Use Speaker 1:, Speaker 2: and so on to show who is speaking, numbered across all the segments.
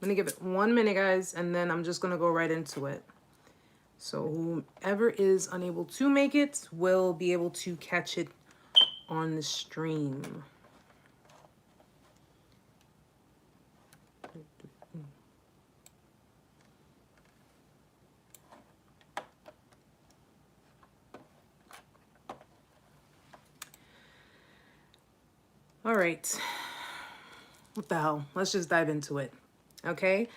Speaker 1: gonna give it 1 minute, guys, and then I'm just gonna go right into it. So whoever is unable to make it will be able to catch it on the stream. All right. What the hell? Let's just dive into it. Okay?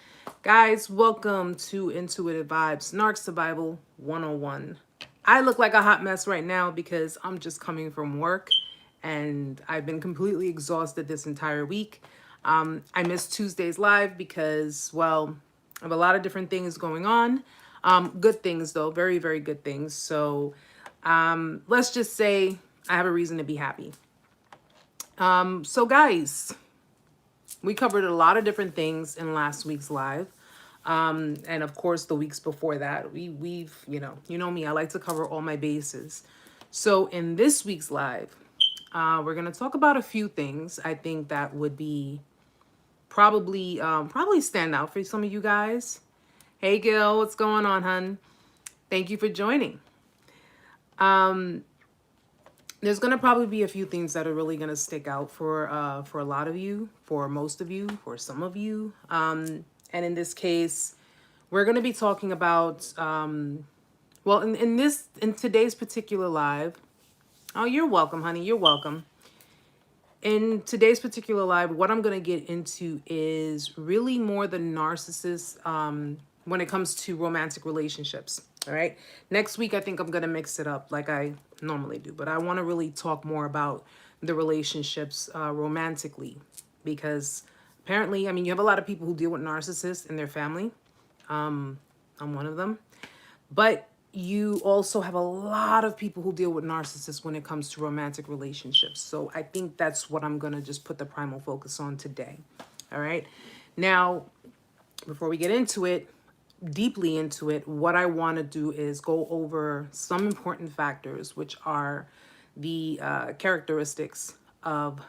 Speaker 1: Guys, welcome to Intuitive Vibes, Narc Survival 101. I look like a hot mess right now because I'm just coming from work and I've been completely exhausted this entire week. I missed Tuesday's live because, well, I have a lot of different things going on. Good things, though. Very, very good things. So let's just say I have a reason to be happy. So guys, we covered a lot of different things in last week's live. And of course, the weeks before that, we've, you know me, I like to cover all my bases. So in this week's live, we're going to talk about a few things I think that would be probably stand out for some of you guys. Hey, Gil, what's going on, hun? Thank you for joining. There's going to probably be a few things that are really going to stick out for a lot of you, for most of you, for some of you. And in this case, we're going to be talking about, well, in today's particular live. Oh, you're welcome, honey. You're welcome. In today's particular live, what I'm going to get into is really more the narcissist when it comes to romantic relationships. All right. Next week, I think I'm going to mix it up like I normally do. But I want to really talk more about the relationships romantically. Because apparently, I mean, you have a lot of people who deal with narcissists in their family. I'm one of them. But you also have a lot of people who deal with narcissists when it comes to romantic relationships. So I think that's what I'm going to just put the primal focus on today. All right. Now, before we get into it, deeply into it, what I want to do is go over some important factors, which are the characteristics of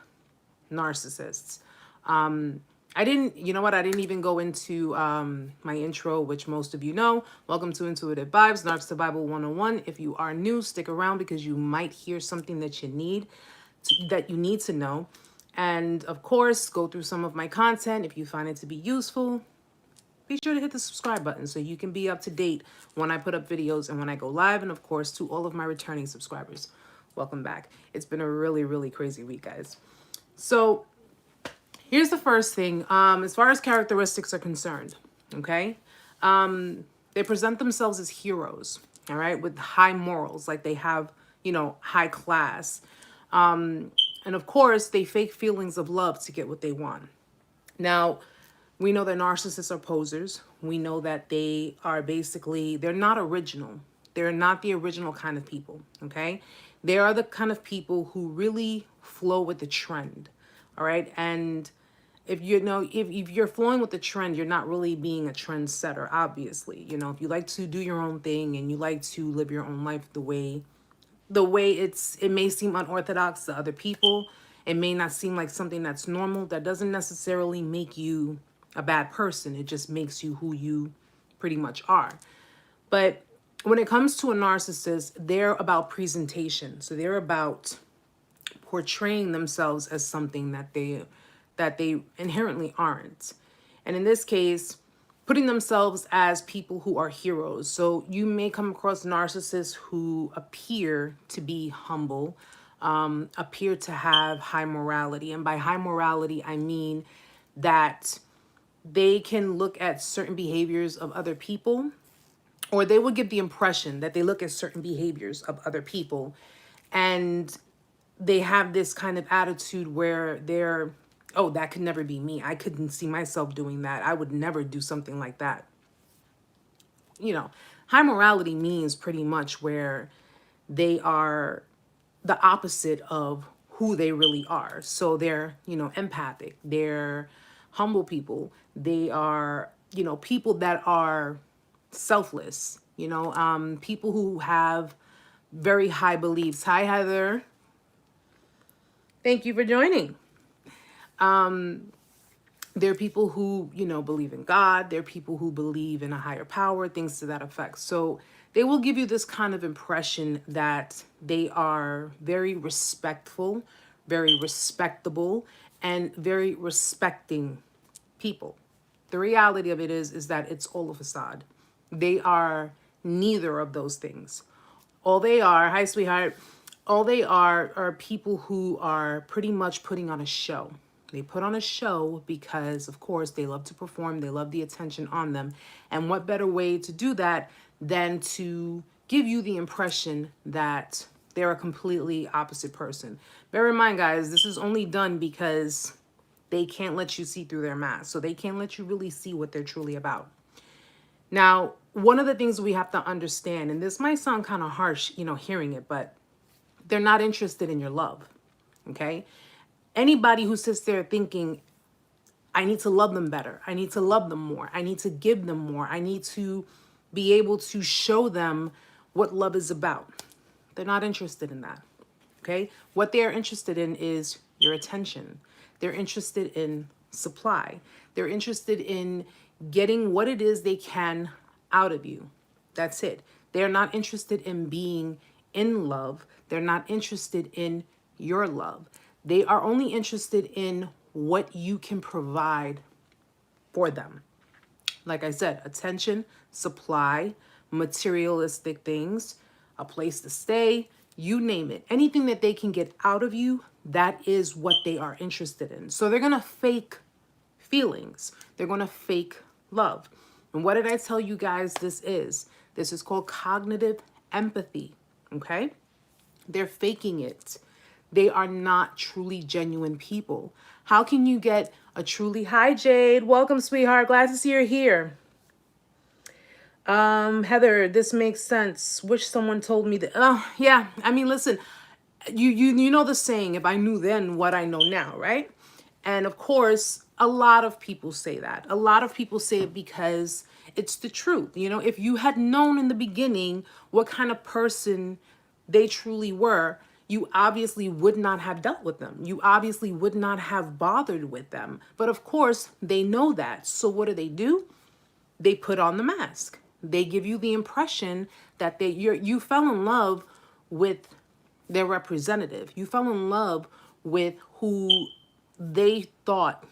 Speaker 1: narcissists. I didn't even go into my intro, which most of you know. Welcome to Intuitive Vibes, Narc Survival 101. If you are new, stick around because you might hear something that you need to know. And of course, go through some of my content. If you find it to be useful, be sure to hit the subscribe button so you can be up to date when I put up videos and when I go live. And of course, to all of my returning subscribers, welcome back. It's been a really, really crazy week, guys. So here's the first thing. As far as characteristics are concerned, okay? They present themselves as heroes, all right, with high morals, like they have, high class. And of course, they fake feelings of love to get what they want. Now, we know that narcissists are posers. We know that they are they're not original. They're not the original kind of people, okay? They are the kind of people who really flow with the trend, all right? And if you're flowing with the trend, you're not really being a trendsetter, obviously. If you like to do your own thing and you like to live your own life the way it may seem unorthodox to other people, it may not seem like something that's normal, that doesn't necessarily make you a bad person. It just makes you who you pretty much are. But when it comes to a narcissist, they're about presentation. So they're about portraying themselves as something that they inherently aren't. And in this case, putting themselves as people who are heroes. So you may come across narcissists who appear to be humble, appear to have high morality. And by high morality, I mean that they can look at certain behaviors of other people, or they will give the impression that they look at certain behaviors of other people and they have this kind of attitude where they're, oh, that could never be me. I couldn't see myself doing that. I would never do something like that. High morality means pretty much where they are the opposite of who they really are. So they're, empathic. They're humble people. They are, people that are selfless, people who have very high beliefs. Hi, Heather. Thank you for joining. There are people who, you know, believe in God. There are people who believe in a higher power, things to that effect. So they will give you this kind of impression that they are very respectful, very respectable, and very respecting people. The reality of it is that it's all a facade. They are neither of those things. All they are, hi sweetheart, all they are people who are pretty much putting on a show. They put on a show because, of course, they love to perform. They love the attention on them. And what better way to do that than to give you the impression that they're a completely opposite person. Bear in mind, guys, this is only done because they can't let you see through their mask. So they can't let you really see what they're truly about. Now, one of the things we have to understand, and this might sound kind of harsh, you know, hearing it, but they're not interested in your love, okay? Anybody who sits there thinking, I need to love them better, I need to love them more, I need to give them more, I need to be able to show them what love is about. They're not interested in that, okay? What they're interested in is your attention. They're interested in supply. They're interested in getting what it is they can out of you. That's it. They're not interested in being in love. They're not interested in your love. They are only interested in what you can provide for them. Like I said, attention, supply, materialistic things, a place to stay, you name it. Anything that they can get out of you, that is what they are interested in. So they're going to fake feelings. They're going to fake love. And what did I tell you guys this is? This is called cognitive empathy, okay? They're faking it. They are not truly genuine people. How can you get a truly... Hi, Jade. Welcome, sweetheart. Glad to see you're here. Heather, this makes sense. Wish someone told me that. Oh, yeah. I mean, listen, you know the saying, if I knew then what I know now, right? And of course, a lot of people say that. A lot of people say it because it's the truth. You know, if you had known in the beginning what kind of person they truly were, you obviously would not have dealt with them. You obviously would not have bothered with them. But of course, they know that. So what do? They put on the mask. They give you the impression that you fell in love with their representative. You fell in love with who they thought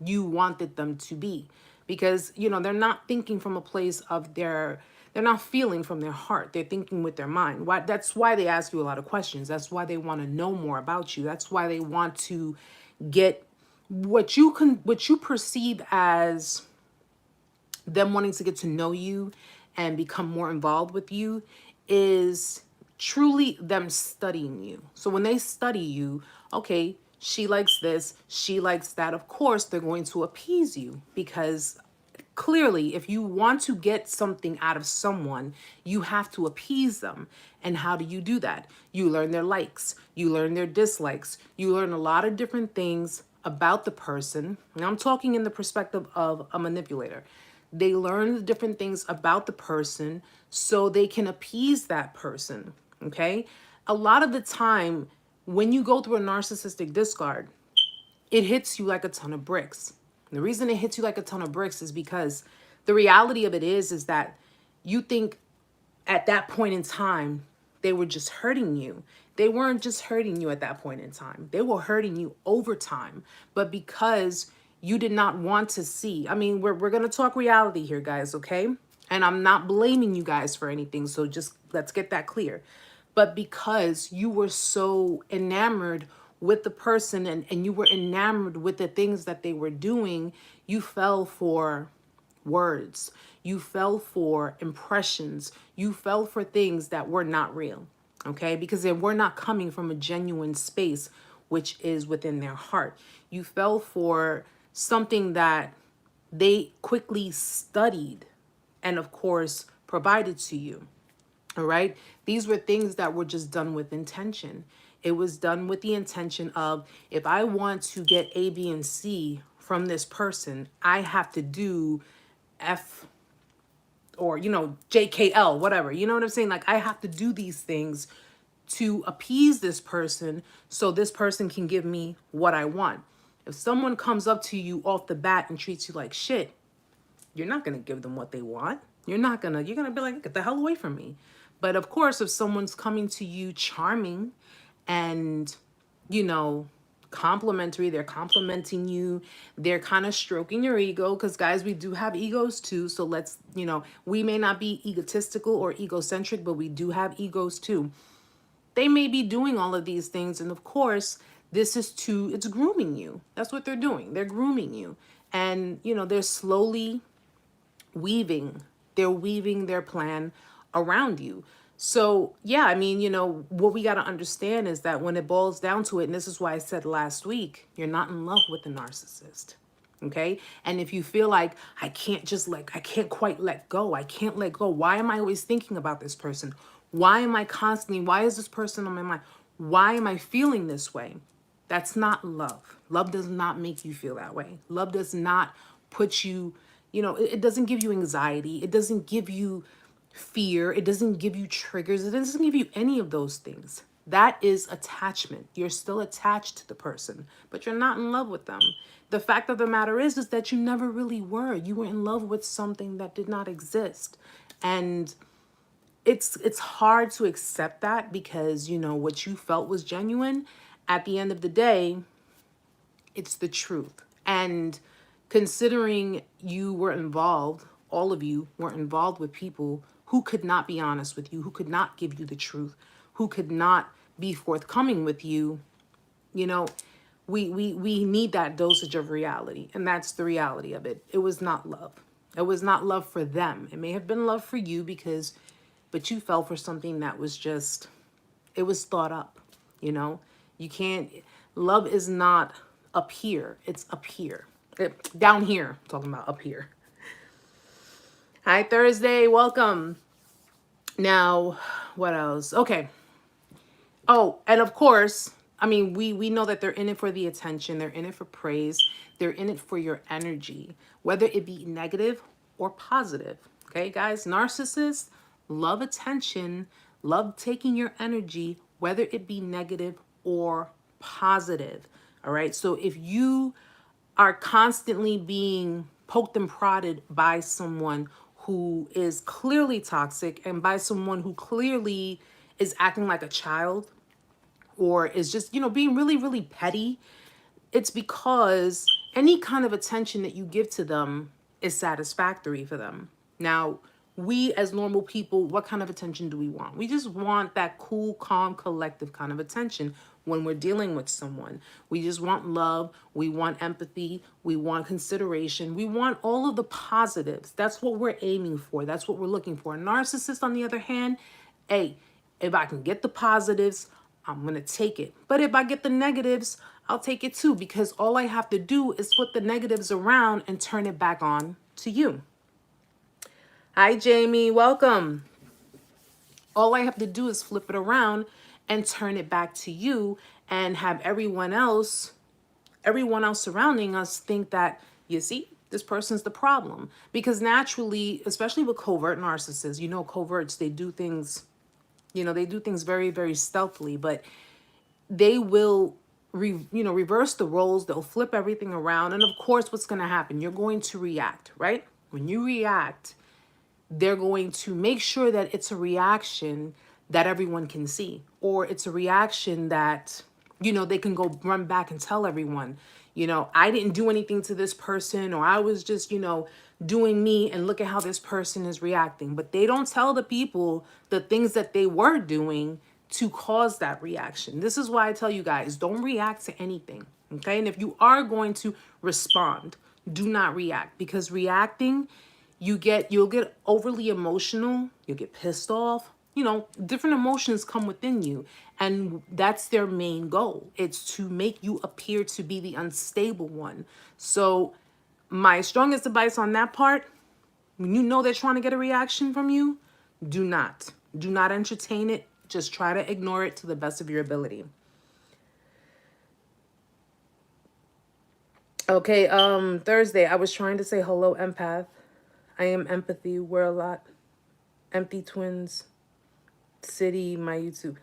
Speaker 1: you wanted them to be. Because, you know, they're not thinking from a place of they're not feeling from their heart. They're thinking with their mind. That's why they ask you a lot of questions. That's why they want to know more about you. That's why they want to get what you perceive as them wanting to get to know you and become more involved with you is truly them studying you. So when they study you, okay, she likes this, she likes that. Of course, they're going to appease you because clearly, if you want to get something out of someone, you have to appease them. And how do you do that? You learn their likes, you learn their dislikes, you learn a lot of different things about the person. Now I'm talking in the perspective of a manipulator. They learn the different things about the person so they can appease that person, okay? A lot of the time, when you go through a narcissistic discard, it hits you like a ton of bricks. The reason it hits you like a ton of bricks is because the reality of it is that you think at that point in time, they were just hurting you. They weren't just hurting you at that point in time. They were hurting you over time. But because you did not want to see, I mean, we're going to talk reality here, guys, okay? And I'm not blaming you guys for anything. So just let's get that clear. But because you were so enamored with the person and you were enamored with the things that they were doing, you fell for words. You fell for impressions. You fell for things that were not real, okay? Because they were not coming from a genuine space, which is within their heart. You fell for something that they quickly studied and, of course, provided to you. All right. These were things that were just done with intention. It was done with the intention of, if I want to get A, B, and C from this person, I have to do F or, you know, JKL, whatever. You know what I'm saying? Like, I have to do these things to appease this person so this person can give me what I want. If someone comes up to you off the bat and treats you like shit, you're not going to give them what they want. You're going to be like, get the hell away from me. But of course, if someone's coming to you charming and, you know, complimentary, they're complimenting you, they're kind of stroking your ego, because guys, we do have egos too. So let's, you know, we may not be egotistical or egocentric, but we do have egos too. They may be doing all of these things. And of course, it's grooming you. That's what they're doing. They're grooming you. And, you know, they're slowly weaving their plan around you. So, yeah, I mean, you know, what we got to understand is that when it boils down to it, and this is why I said last week, you're not in love with the narcissist. Okay. And if you feel like I can't quite let go, I can't let go. Why am I always thinking about this person? Why is this person on my mind? Why am I feeling this way? That's not love. Love does not make you feel that way. Love does not put you, you know, it doesn't give you anxiety. It doesn't give you fear. It doesn't give you triggers. It doesn't give you any of those things. That is attachment. You're still attached to the person, but you're not in love with them. The fact of the matter is that you never really were. You were in love with something that did not exist. And it's hard to accept that, because, you know, what you felt was genuine. At the end of the day, it's the truth. And considering you were involved, all of you were involved with people who could not be honest with you, who could not give you the truth, who could not be forthcoming with you, you know, we need that dosage of reality. And that's the reality of it. It was not love. It was not love for them. It may have been love for you but you fell for something that was just, it was thought up, you know. You can't, love is not up here. It's up here. Down here, I'm talking about up here. Hi, Thursday, welcome. Now, what else? Okay. Oh, and of course, I mean, we know that they're in it for the attention. They're in it for praise. They're in it for your energy, whether it be negative or positive. Okay, guys, narcissists love attention, love taking your energy, whether it be negative or positive. All right. So if you are constantly being poked and prodded by someone who is clearly toxic, and by someone who clearly is acting like a child, or is just, you know, being really, really petty, it's because any kind of attention that you give to them is satisfactory for them. Now, we as normal people, what kind of attention do we want? We just want that cool, calm, collective kind of attention when we're dealing with someone. We just want love. We want empathy. We want consideration. We want all of the positives. That's what we're aiming for. That's what we're looking for. A narcissist, on the other hand, hey, if I can get the positives, I'm going to take it. But if I get the negatives, I'll take it too, because all I have to do is put the negatives around and turn it back on to you. Hi, Jamie. Welcome. All I have to do is flip it around and turn it back to you, and have everyone else surrounding us think that, you see, this person's the problem. Because naturally, especially with covert narcissists, you know, coverts, they do things, you know, they do things very, very stealthily, but they will reverse the roles. They'll flip everything around. And of course, what's going to happen? You're going to react, right? When you react, they're going to make sure that it's a reaction that everyone can see, or it's a reaction that, you know, they can go run back and tell everyone, you know, I didn't do anything to this person, or I was just, you know, doing me, and look at how this person is reacting. But they don't tell the people the things that they were doing to cause that reaction. This is why I tell you guys, don't react to anything. Okay. And if you are going to respond, do not react, because reacting, you'll get overly emotional. You'll get pissed off. You know, different emotions come within you, and that's their main goal. It's to make you appear to be the unstable one. So my strongest advice on that part, when you know they're trying to get a reaction from you, do not entertain it. Just try to ignore it to the best of your ability. Okay, Thursday, I was trying to say hello, empath. I am empathy. We're a lot. Empty twins. City, my YouTube.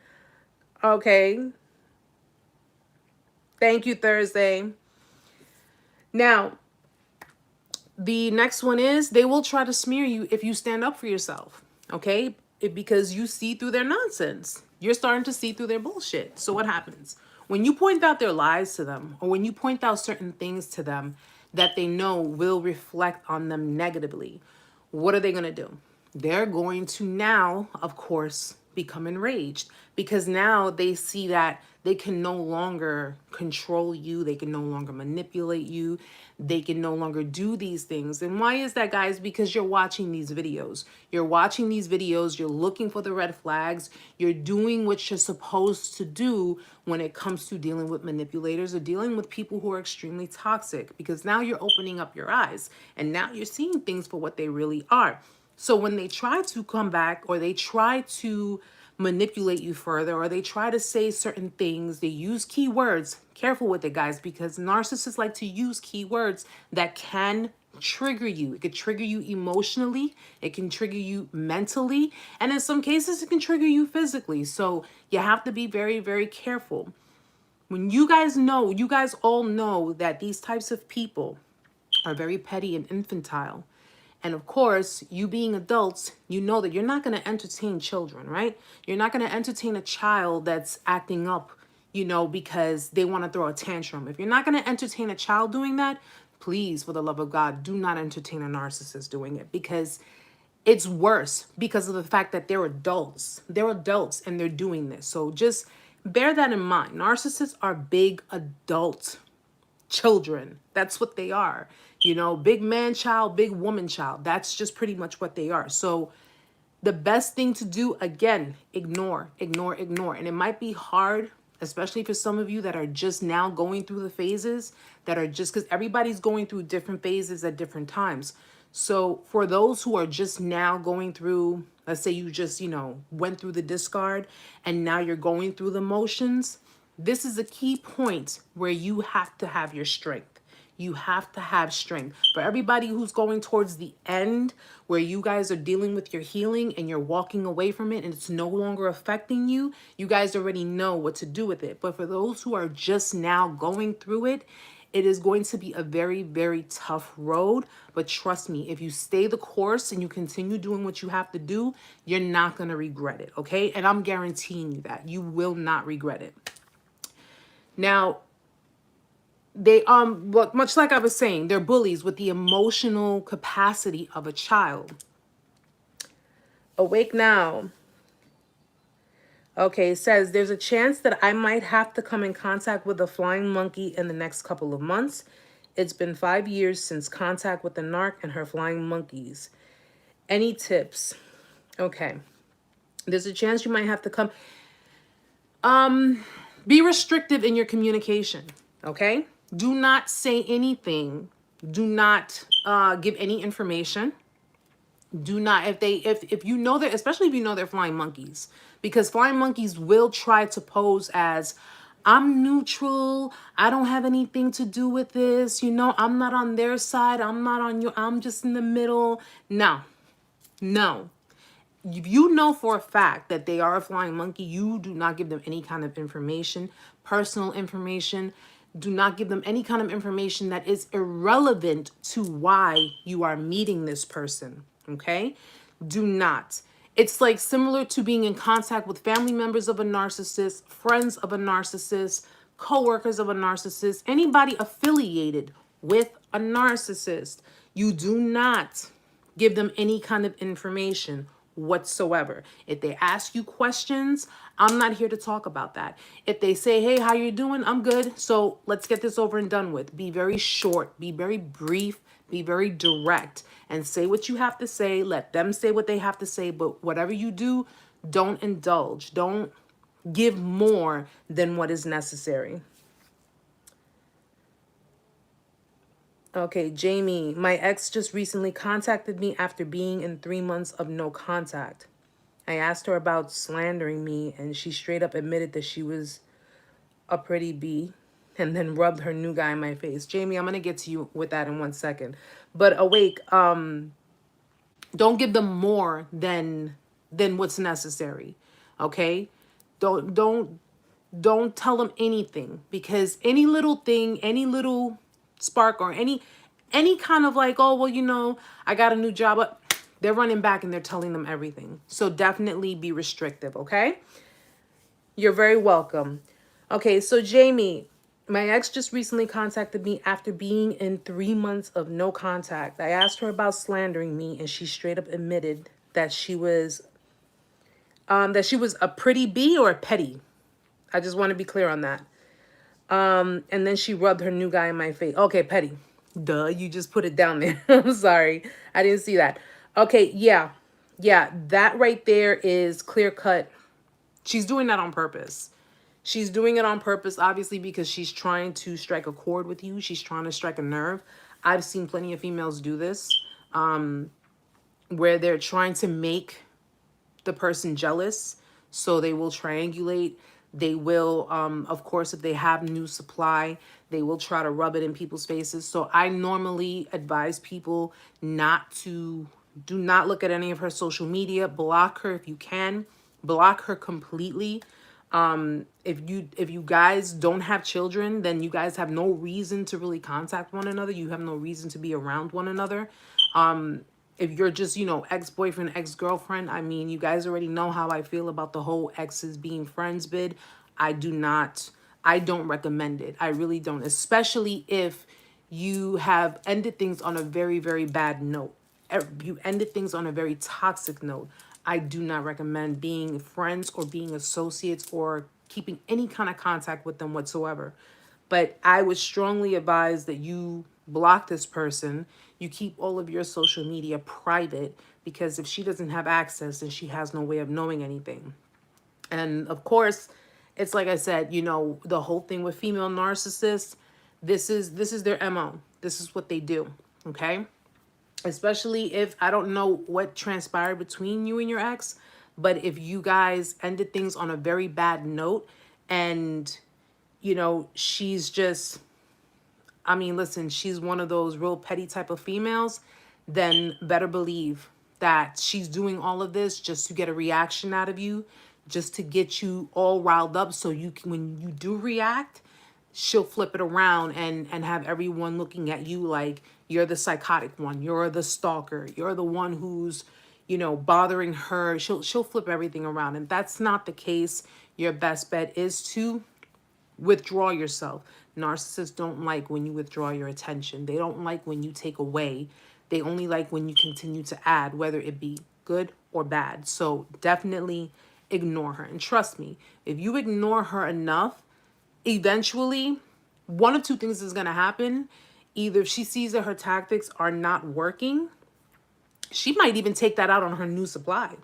Speaker 1: Okay. Thank you, Thursday. Now, the next one is they will try to smear you if you stand up for yourself, okay? Because you see through their nonsense. You're starting to see through their bullshit. So what happens? When you point out their lies to them, or when you point out certain things to them that they know will reflect on them negatively, what are they going to do? They're going to now, of course, become enraged because now they see that they can no longer control you. They can no longer manipulate you. They can no longer do these things. And why is that, guys? Because you're watching these videos. You're watching these videos. You're looking for the red flags. You're doing what you're supposed to do when it comes to dealing with manipulators or dealing with people who are extremely toxic, because now you're opening up your eyes and now you're seeing things for what they really are. So when they try to come back, or they try to manipulate you further, or they try to say certain things, they use keywords. Careful with it, guys, because narcissists like to use keywords that can trigger you. It could trigger you emotionally, it can trigger you mentally, and in some cases it can trigger you physically. So you have to be very, very careful. When you guys all know that these types of people are very petty and infantile. And of course, you being adults, you know that you're not going to entertain children, right? You're not going to entertain a child that's acting up, because they want to throw a tantrum. If you're not going to entertain a child doing that, please, for the love of God, do not entertain a narcissist doing it, because it's worse because of the fact that they're adults. They're adults and they're doing this. So just bear that in mind. Narcissists are big adult children. That's what they are. Big man child, big woman child. That's just pretty much what they are. So the best thing to do, again, ignore. And it might be hard, especially for some of you that are just now going through the phases, that are just, because everybody's going through different phases at different times. So for those who are just now going through, let's say you just, went through the discard and now you're going through the motions, this is a key point where you have to have your strength. You have to have strength. For everybody who's going towards the end, where you guys are dealing with your healing and you're walking away from it and it's no longer affecting you, you guys already know what to do with it. But for those who are just now going through it, it is going to be a very, very tough road. But trust me, if you stay the course and you continue doing what you have to do, you're not going to regret it, okay? And I'm guaranteeing you that. You will not regret it. Now, they much like I was saying, they're bullies with the emotional capacity of a child. Awake now. Okay, it says there's a chance that I might have to come in contact with a flying monkey in the next couple of months. It's been 5 years since contact with the narc and her flying monkeys. Any tips? Okay. There's a chance you might have to come. Be restrictive in your communication, okay? Do not say anything. Do not give any information. Do not, if you know that, especially if you know they're flying monkeys, because flying monkeys will try to pose as, I'm neutral, I don't have anything to do with this, I'm not on their side, I'm not on your, I'm just in the middle. No. If you know for a fact that they are a flying monkey, you do not give them any kind of information, personal information. Do not give them any kind of information that is irrelevant to why you are meeting this person, okay? Do not. It's like similar to being in contact with family members of a narcissist, friends of a narcissist, co-workers of a narcissist, anybody affiliated with a narcissist. You do not give them any kind of information whatsoever. If they ask you questions, I'm not here to talk about that. If they say, hey, how you doing? I'm good. So let's get this over and done with. Be very short, be very brief, be very direct, and say what you have to say. Let them say what they have to say. But whatever you do, don't indulge. Don't give more than what is necessary. Okay, Jamie, my ex just recently contacted me after being in 3 months of no contact. I asked her about slandering me, and she straight up admitted that she was a pretty bee and then rubbed her new guy in my face. Jamie, I'm going to get to you with that in 1 second. But awake, don't give them more than what's necessary, okay? Don't tell them anything, because any little thing, any little spark or any kind of like, oh, well, you know, I got a new job. But they're running back and they're telling them everything. So definitely be restrictive, okay? You're very welcome. Okay, so Jamie, my ex just recently contacted me after being in 3 months of no contact. I asked her about slandering me, and she straight up admitted that she was a pretty bee or a petty. I just want to be clear on that. And then she rubbed her new guy in my face. Okay, petty. Duh, you just put it down there. I'm sorry. I didn't see that. Okay, yeah. Yeah, that right there is clear cut. She's doing that on purpose. She's doing it on purpose, obviously, because she's trying to strike a chord with you. She's trying to strike a nerve. I've seen plenty of females do this, where they're trying to make the person jealous. So they will triangulate. They will, of course, if they have new supply, they will try to rub it in people's faces. So I normally advise people do not look at any of her social media. Block her if you can. Block her completely. If you guys don't have children, then you guys have no reason to really contact one another. You have no reason to be around one another. If you're just, you know, ex-boyfriend, ex-girlfriend, I mean, you guys already know how I feel about the whole exes being friends bid. I don't recommend it. I really don't, especially if you have ended things on a very, very bad note. You ended things on a very toxic note. I do not recommend being friends or being associates or keeping any kind of contact with them whatsoever. But I would strongly advise that you block this person. You keep all of your social media private, because if she doesn't have access, then she has no way of knowing anything. And of course, it's like I said, you know, the whole thing with female narcissists, this is their MO. This is what they do, okay? Especially if, I don't know what transpired between you and your ex, but if you guys ended things on a very bad note and, you know, she's just, I mean, listen, she's one of those real petty type of females, then better believe that she's doing all of this just to get a reaction out of you, just to get you all riled up so you can, when you do react, she'll flip it around and have everyone looking at you like you're the psychotic one, you're the stalker, you're the one who's, you know, bothering her. She'll flip everything around, and that's not the case. Your best bet is to withdraw yourself. Narcissists don't like when you withdraw your attention. They don't like when you take away. They only like when you continue to add, whether it be good or bad. So definitely ignore her. And trust me, if you ignore her enough, eventually one of two things is going to happen. Either if she sees that her tactics are not working, she might even take that out on her new supply.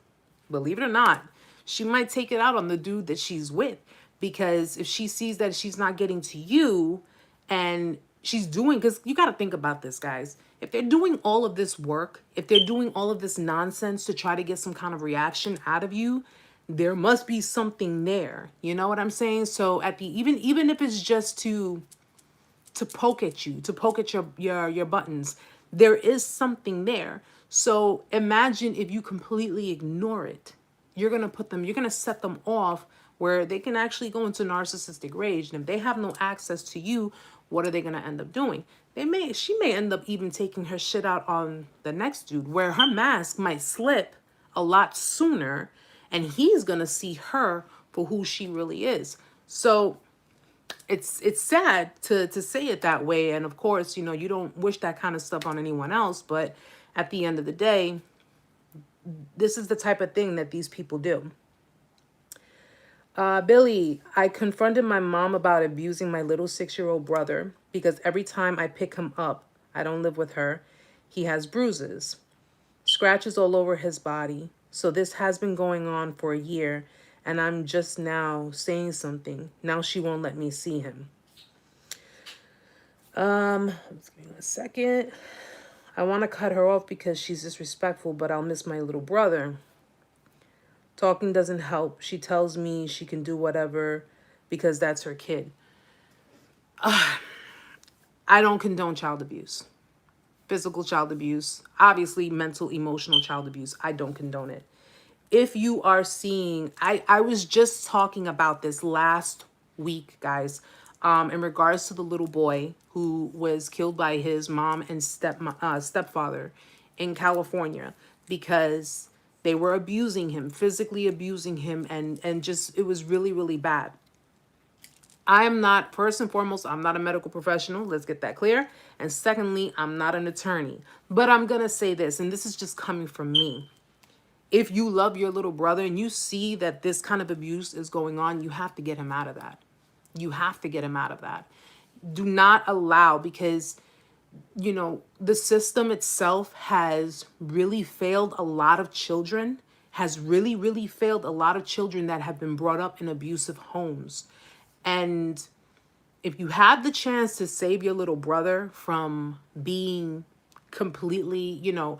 Speaker 1: Believe it or not, she might take it out on the dude that she's with. Because if she sees that she's not getting to you and she's doing, because you got to think about this, guys. If they're doing all of this work, if they're doing all of this nonsense to try to get some kind of reaction out of you, there must be something there. You know what I'm saying? So at the, even if it's just to poke at you, to poke at your buttons, there is something there. So imagine if you completely ignore it. You're going to set them off where they can actually go into narcissistic rage. And if they have no access to you, what are they going to end up doing? She may end up even taking her shit out on the next dude, where her mask might slip a lot sooner and he's going to see her for who she really is. So it's sad to say it that way. And of course, you know, you don't wish that kind of stuff on anyone else. But at the end of the day, this is the type of thing that these people do. Billy, I confronted my mom about abusing my little 6-year-old brother because every time I pick him up, I don't live with her, he has bruises, scratches all over his body. So this has been going on for a year, and I'm just now saying something. Now she won't let me see him. Let's give me a second. I want to cut her off because she's disrespectful, but I'll miss my little brother. Talking doesn't help. She tells me she can do whatever because that's her kid. I don't condone child abuse. Physical child abuse. Obviously, mental, emotional child abuse. I don't condone it. If you are seeing... I was just talking about this last week, guys. in regards to the little boy who was killed by his mom and stepfather in California because they were abusing him, physically abusing him, and just, it was really, really bad. I am not, first and foremost, I'm not a medical professional. Let's get that clear. And secondly, I'm not an attorney. But I'm going to say this, and this is just coming from me. If you love your little brother and you see that this kind of abuse is going on, you have to get him out of that. You have to get him out of that. Do not allow, because, you know, the system itself has really failed a lot of children, has really, really failed a lot of children that have been brought up in abusive homes. And if you have the chance to save your little brother from being completely, you know,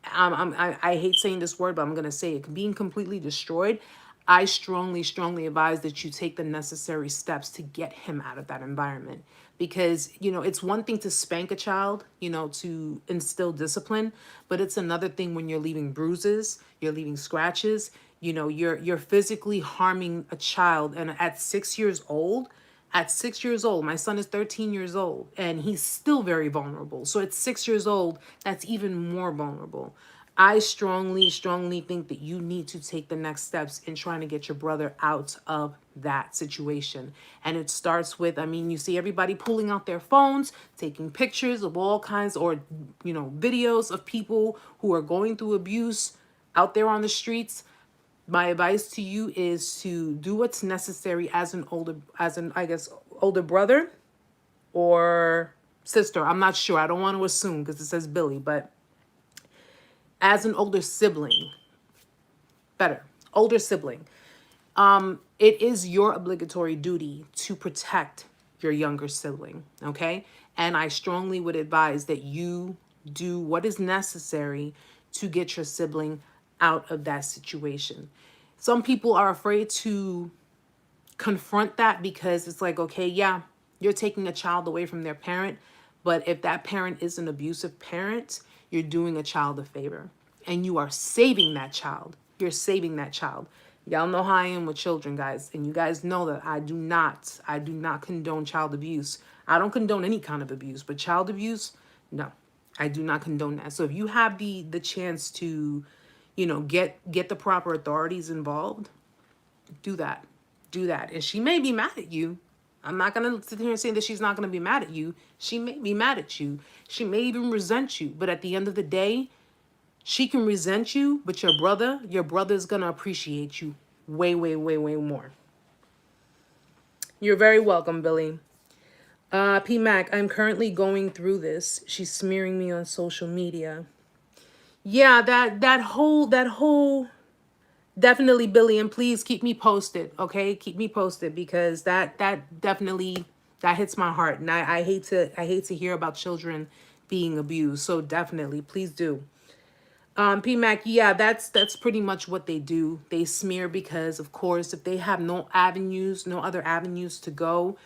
Speaker 1: I hate saying this word, but I'm going to say it, being completely destroyed, I strongly, strongly advise that you take the necessary steps to get him out of that environment. Because, you know, it's one thing to spank a child, you know, to instill discipline, but it's another thing when you're leaving bruises, you're leaving scratches, you know, you're physically harming a child. And at 6 years old, my son is 13 years old, and he's still very vulnerable. So at 6 years old, that's even more vulnerable. I strongly, strongly think that you need to take the next steps in trying to get your brother out of that situation. And it starts with, I mean, you see everybody pulling out their phones, taking pictures of all kinds, or, you know, videos of people who are going through abuse out there on the streets. My advice to you is to do what's necessary as an older brother or sister. I'm not sure. I don't want to assume because it says Billy, but as an older sibling, older sibling, it is your obligatory duty to protect your younger sibling, okay? And I strongly would advise that you do what is necessary to get your sibling out of that situation. Some people are afraid to confront that because it's like, okay, yeah, you're taking a child away from their parent, but if that parent is an abusive parent, you're doing a child a favor, and you are saving that child. You're saving that child. Y'all know how I am with children, guys, and you guys know that I do not condone child abuse. I don't condone any kind of abuse, but child abuse, no, I do not condone that. So if you have the chance to, you know, get the proper authorities involved, do that. Do that. And she may be mad at you. I'm not going to sit here and say that she's not going to be mad at you. She may be mad at you. She may even resent you. But at the end of the day, she can resent you, but your brother's going to appreciate you way, way, way, way more. You're very welcome, Billy. P. Mac, I'm currently going through this. She's smearing me on social media. Yeah, that whole definitely, Billy, and please keep me posted, okay? Keep me posted, because that definitely, that hits my heart, and I hate to hear about children being abused. So definitely, please do. P Mac, yeah, that's pretty much what they do. They smear because, of course, if they have no other avenues to go,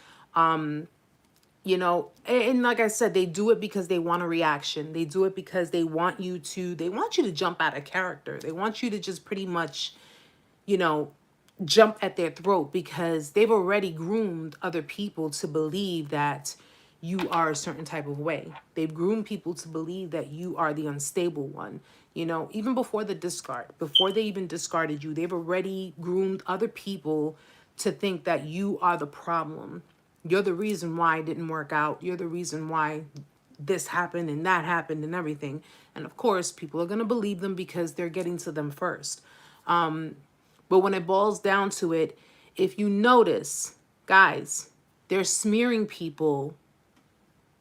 Speaker 1: you know, and like I said, they do it because they want a reaction. They do it because they want you to jump out of character. They want you to just pretty much, you know, jump at their throat, because they've already groomed other people to believe that you are a certain type of way. They've groomed people to believe that you are the unstable one. You know, even before the discard, before they even discarded you, they've already groomed other people to think that you are the problem. You're the reason why it didn't work out. You're the reason why this happened and that happened and everything. And of course, people are going to believe them because they're getting to them first. But when it boils down to it, if you notice, guys, they're smearing people.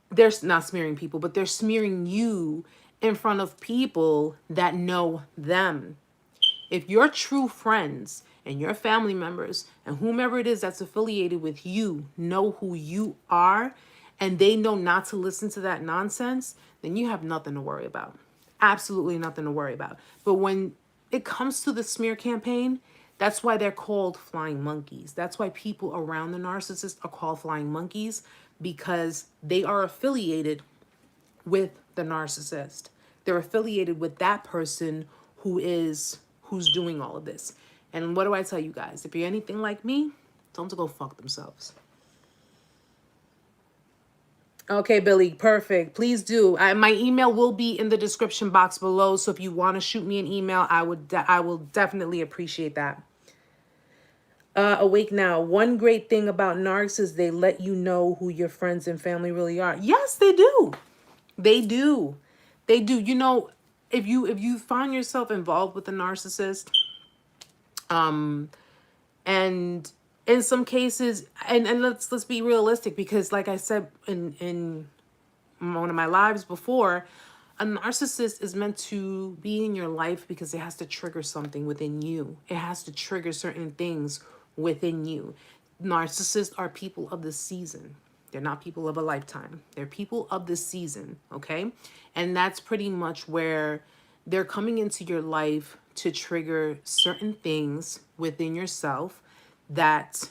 Speaker 1: They're not smearing people, but they're smearing you in front of people that know them. If your true friends and your family members and whomever it is that's affiliated with you know who you are, and they know not to listen to that nonsense, then you have nothing to worry about. Absolutely nothing to worry about. But when it comes to the smear campaign, that's why they're called flying monkeys. That's why people around the narcissist are called flying monkeys, because they are affiliated with the narcissist. They're affiliated with that person who's doing all of this. And what do I tell you guys? If you're anything like me, tell them to go fuck themselves. Okay, Billy, perfect. Please do. My email will be in the description box below, so if you want to shoot me an email, I will definitely appreciate that. Awake now. One great thing about narcs is they let you know who your friends and family really are. Yes, they do. They do. They do. You know, if you find yourself involved with a narcissist, and in some cases, and let's be realistic, because like I said in one of my lives before, a narcissist is meant to be in your life because it has to trigger something within you. It has to trigger certain things within you. Narcissists are people of the season. They're not people of a lifetime. They're people of the season, okay? And that's pretty much where they're coming into your life to trigger certain things within yourself that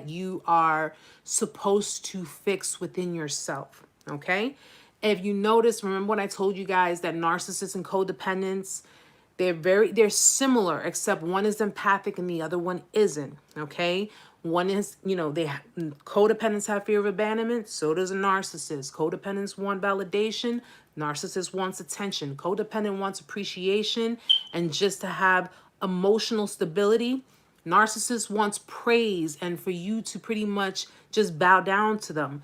Speaker 1: you are supposed to fix within yourself, okay? If you notice, remember when I told you guys that narcissists and codependents, they're similar, except one is empathic and the other one isn't, okay? One is, codependents have fear of abandonment, so does a narcissist. Codependents want validation, narcissist wants attention. Codependent wants appreciation and just to have emotional stability. Narcissist wants praise and for you to pretty much just bow down to them.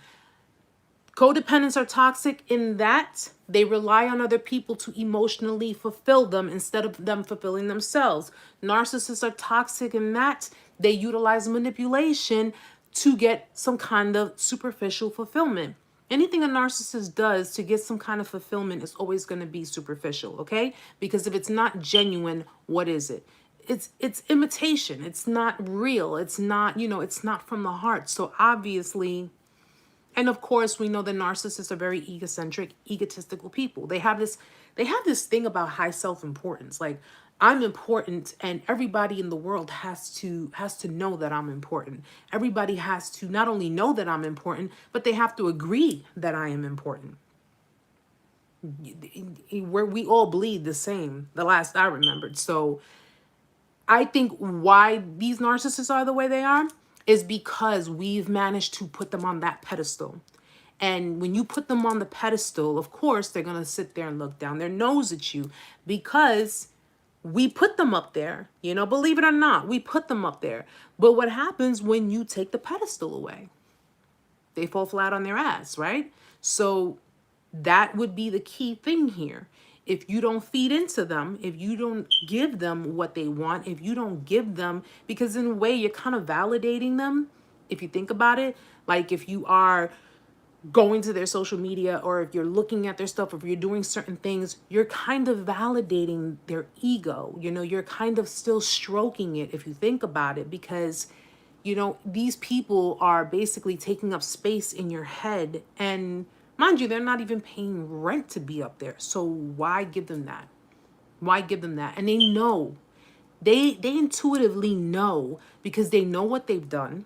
Speaker 1: Codependents are toxic in that they rely on other people to emotionally fulfill them instead of them fulfilling themselves. Narcissists are toxic in that they utilize manipulation to get some kind of superficial fulfillment. Anything a narcissist does to get some kind of fulfillment is always going to be superficial, okay? Because if it's not genuine, what is it? It's imitation. It's not real. It's not, it's not from the heart. So obviously, and of course, we know that narcissists are very egocentric, egotistical people. They have this thing about high self-importance. Like, I'm important and everybody in the world has to know that I'm important. Everybody has to not only know that I'm important, but they have to agree that I am important. Where we all bleed the same, the last I remembered. So I think why these narcissists are the way they are is because we've managed to put them on that pedestal. And when you put them on the pedestal, of course, they're going to sit there and look down their nose at you because we put them up there. Believe it or not, we put them up there. But what happens when you take the pedestal away? They fall flat on their ass, right? So that would be the key thing here. If you don't feed into them, if you don't give them what they want, if you don't give them, because in a way you're kind of validating them, if you think about it, like if you are going to their social media or if you're looking at their stuff, if you're doing certain things, you're kind of validating their ego. You're kind of still stroking it if you think about it, because these people are basically taking up space in your head, and mind you, they're not even paying rent to be up there. So why give them that? Why give them that? And they know, they intuitively know, because they know what they've done.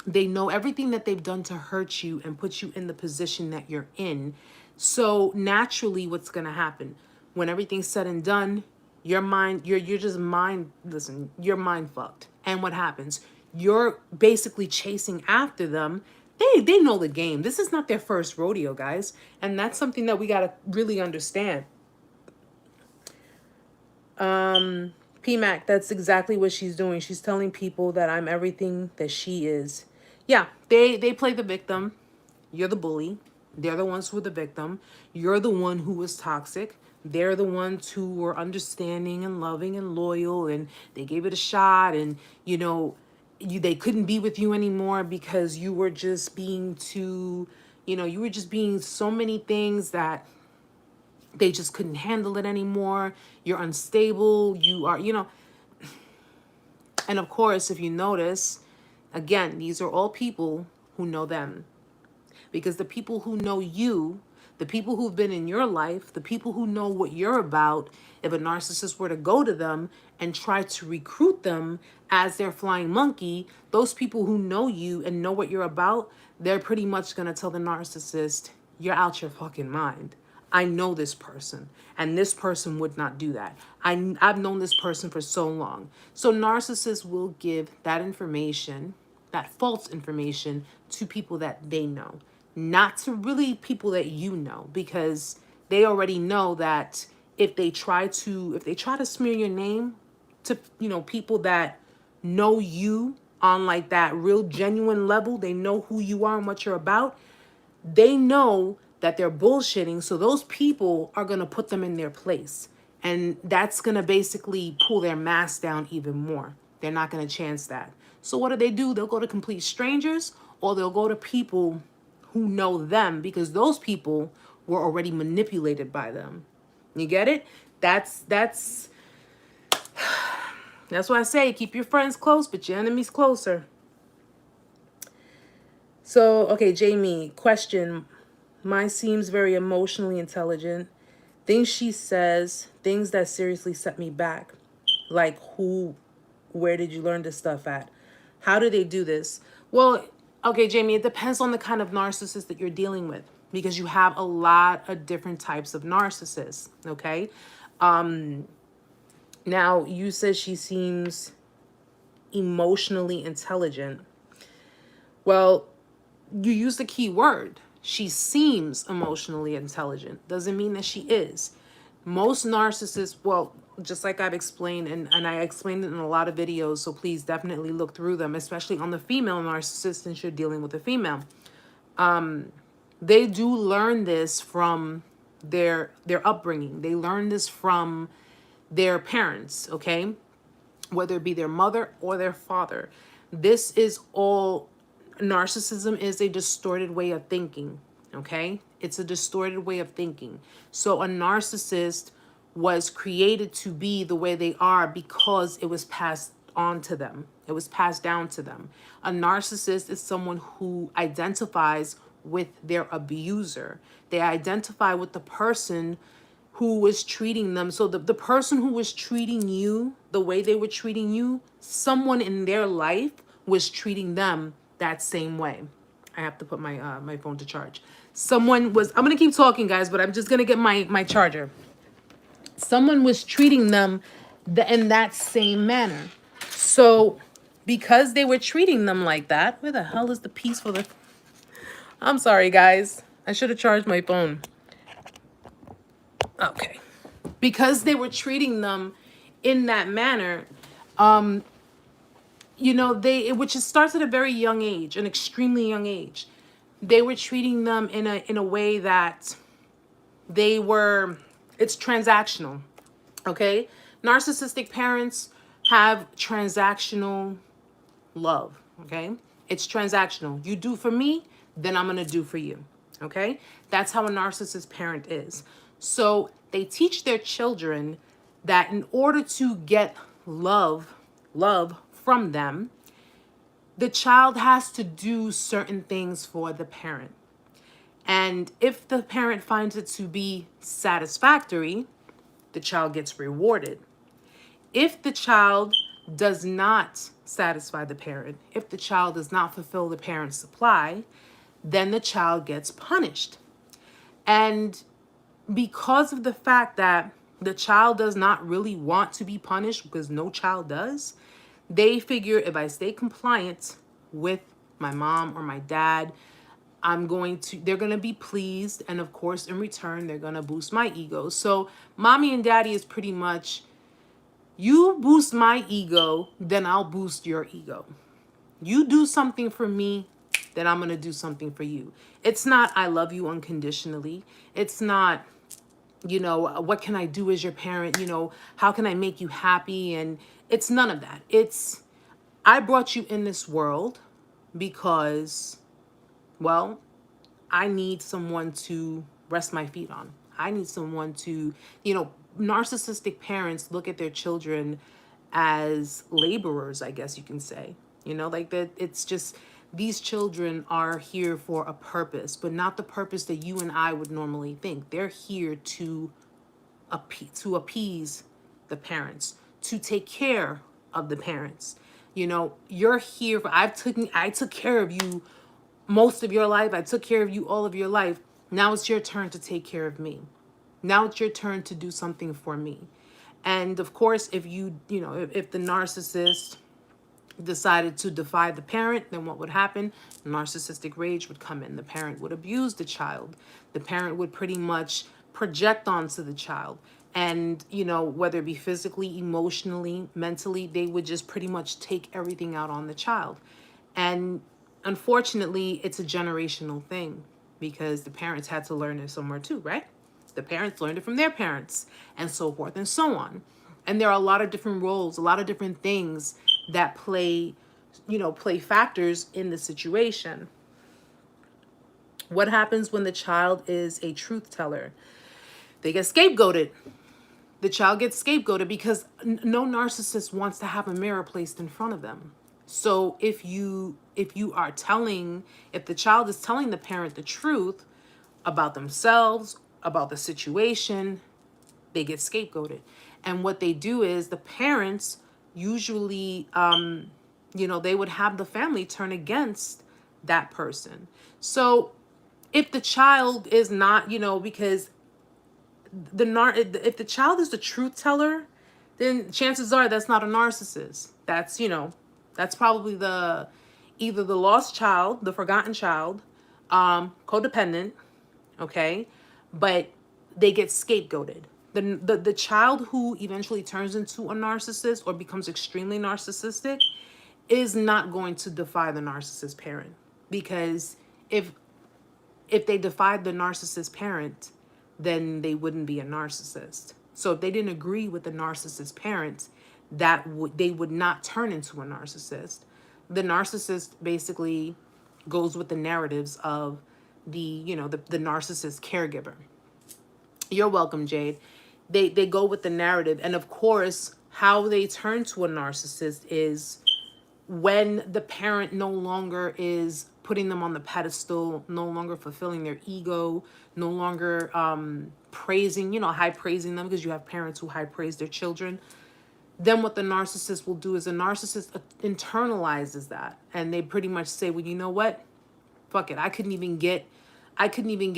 Speaker 1: They know everything that they've done to hurt you and put you in the position that you're in. So naturally, what's going to happen when everything's said and done, your mind, you're just you're mind fucked. And what happens? You're basically chasing after them. They know the game. This is not their first rodeo, guys. And that's something that we got to really understand. PMAC, that's exactly what she's doing. She's telling people that I'm everything that she is. Yeah, they play the victim. You're the bully. They're the ones who are the victim. You're the one who was toxic. They're the ones who were understanding and loving and loyal, and they gave it a shot, and they couldn't be with you anymore because you were just being too, you were just being so many things that they just couldn't handle it anymore. You're unstable. You are, and of course, if you notice, again, these are all people who know them. Because the people who know you, the people who've been in your life, the people who know what you're about, if a narcissist were to go to them and try to recruit them as their flying monkey, those people who know you and know what you're about, they're pretty much going to tell the narcissist, you're out your fucking mind. I know this person, and this person would not do that. I've known this person for so long. So narcissists will give that information that false information to people that they know, not to really people that you know, because they already know that if they try to smear your name to, you know, people that know you on like that real genuine level, they know who you are and what you're about, they know that they're bullshitting. So those people are going to put them in their place. And that's going to basically pull their mask down even more. They're not going to chance that. So what do? They'll go to complete strangers, or they'll go to people who know them, because those people were already manipulated by them. You get it? That's why I say keep your friends close, but your enemies closer. So, okay, Jamie, question. Mine seems very emotionally intelligent. Things she says, things that seriously set me back. Like where did you learn this stuff at? How do they do this? Well, okay, Jamie, it depends on the kind of narcissist that you're dealing with, because you have a lot of different types of narcissists, okay? Now, you said she seems emotionally intelligent. Well, you use the key word. She seems emotionally intelligent. Doesn't mean that she is. Most narcissists, well, just like I've explained, and I explained it in a lot of videos, so please definitely look through them, especially on the female narcissist, since you're dealing with a female. They do learn this from their upbringing. They learn this from their parents, okay? Whether it be their mother or their father. This is all, narcissism is a distorted way of thinking, okay? It's a distorted way of thinking. So a narcissist was created to be the way they are because it was passed on to them. It was passed down to them. A narcissist is someone who identifies with their abuser. They identify with the person who was treating them. So the person who was treating you the way they were treating you, someone in their life was treating them that same way. I have to put my my phone to charge. Someone was, I'm gonna keep talking, guys, but I'm just gonna get my charger. Someone was treating them in that same manner. So because they were treating them like that, where the hell is the piece for the, I'm sorry, guys, I should have charged my phone. Okay. Because they were treating them in that manner, you know, which starts at a very young age, an extremely young age. They were treating them in a way that they were, it's transactional, okay? Narcissistic parents have transactional love, okay? It's transactional. You do for me, then I'm going to do for you, okay? That's how a narcissist parent is. So they teach their children that in order to get love from them, the child has to do certain things for the parent. And if the parent finds it to be satisfactory, the child gets rewarded. If the child does not satisfy the parent, if the child does not fulfill the parent's supply, then the child gets punished. And because of the fact that the child does not really want to be punished, because no child does, they figure if I stay compliant with my mom or my dad, they're going to be pleased. And of course, in return, they're going to boost my ego. So mommy and daddy is pretty much, you boost my ego, then I'll boost your ego. You do something for me, then I'm going to do something for you. It's not, I love you unconditionally. It's not, you know, what can I do as your parent? You know, how can I make you happy? And it's none of that. It's, I brought you in this world because, well, I need someone to rest my feet on. I need someone to, you know, narcissistic parents look at their children as laborers, I guess you can say. You know, like that, it's just, these children are here for a purpose, but not the purpose that you and I would normally think. They're here to appease the parents, to take care of the parents. You know, you're here for, I took care of you most of your life. I took care of you all of your life. Now it's your turn to take care of me. Now it's your turn to do something for me. And of course, if you know, if the narcissist decided to defy the parent, then what would happen? Narcissistic rage would come in. The parent would abuse the child. The parent would pretty much project onto the child. And, you know, whether it be physically, emotionally, mentally, they would just pretty much take everything out on the child. And unfortunately, it's a generational thing because the parents had to learn it somewhere too, right? The parents learned it from their parents and so forth and so on. And there are a lot of different roles, a lot of different things that play, you know, play factors in the situation. What happens when the child is a truth teller? They get scapegoated. The child gets scapegoated because no narcissist wants to have a mirror placed in front of them. So if the child is telling the parent the truth about themselves, about the situation, they get scapegoated. And what they do is the parents usually, you know, they would have the family turn against that person. So if the child is not, you know, because if the child is the truth teller, then chances are that's not a narcissist. That's, you know, that's probably either the lost child, the forgotten child, codependent, okay? But they get scapegoated. The child who eventually turns into a narcissist or becomes extremely narcissistic is not going to defy the narcissist parent, because if they defied the narcissist parent, then they wouldn't be a narcissist. So if they didn't agree with the narcissist parent, they would not turn into a narcissist. The narcissist basically goes with the narratives of the narcissist caregiver. You're welcome, Jade. They go with the narrative. And of course, how they turn to a narcissist is when the parent no longer is putting them on the pedestal, no longer fulfilling their ego, no longer praising, high praising them, because you have parents who high praise their children. Then what the narcissist will do is the narcissist internalizes that, and they pretty much say, well, you know what? Fuck it. I couldn't even get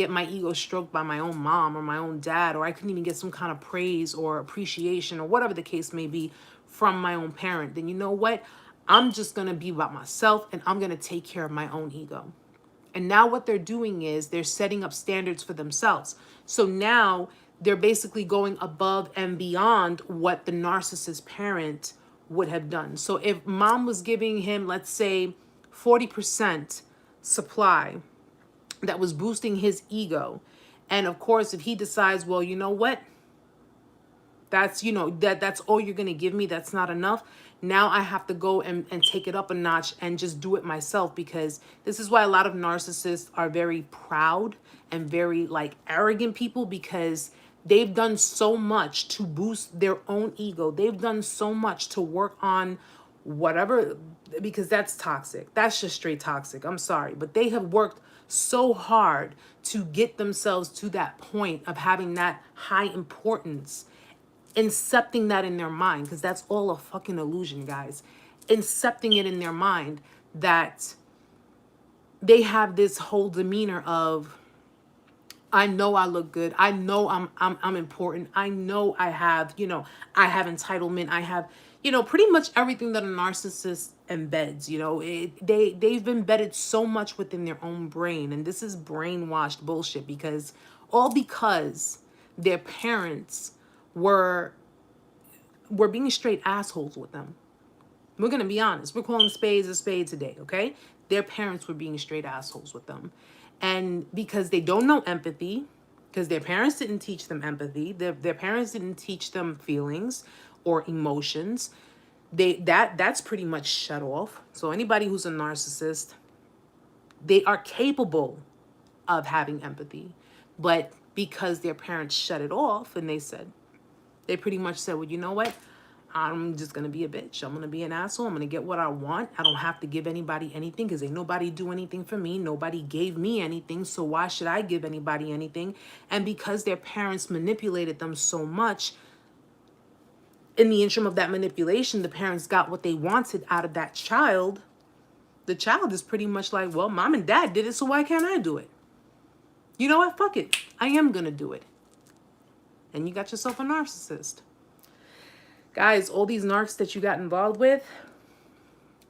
Speaker 1: my ego stroked by my own mom or my own dad, or I couldn't even get some kind of praise or appreciation or whatever the case may be from my own parent. Then you know what? I'm just going to be about myself, and I'm going to take care of my own ego. And now what they're doing is they're setting up standards for themselves. So now they're basically going above and beyond what the narcissist parent would have done. So if mom was giving him, let's say, 40% supply, that was boosting his ego. And of course, if he decides, well, you know what? That's, that's all you're going to give me. That's not enough. Now I have to go and take it up a notch and just do it myself, because this is why a lot of narcissists are very proud and very arrogant people, because they've done so much to boost their own ego. They've done so much to work on whatever, because that's toxic. That's just straight toxic. I'm sorry. But they have worked so hard to get themselves to that point of having that high importance, incepting that in their mind, because that's all a fucking illusion, guys. Incepting it in their mind that they have this whole demeanor of, I know I look good. I know I'm important. I know I have, I have entitlement. I have, pretty much everything that a narcissist embeds. They've embedded so much within their own brain, and this is brainwashed bullshit, because their parents were being straight assholes with them. We're gonna be honest. We're calling spades a spade today, okay? Their parents were being straight assholes with them. And because they don't know empathy, because their parents didn't teach them empathy, their parents didn't teach them feelings or emotions, that's pretty much shut off. So anybody who's a narcissist, they are capable of having empathy, but because their parents shut it off, and they pretty much said, well, you know what? I'm just going to be a bitch. I'm going to be an asshole. I'm going to get what I want. I don't have to give anybody anything, because ain't nobody do anything for me. Nobody gave me anything. So why should I give anybody anything? And because their parents manipulated them so much, in the interim of that manipulation, the parents got what they wanted out of that child. The child is pretty much like, well, mom and dad did it, so why can't I do it? You know what? Fuck it. I am going to do it. And you got yourself a narcissist. Guys, all these narcs that you got involved with,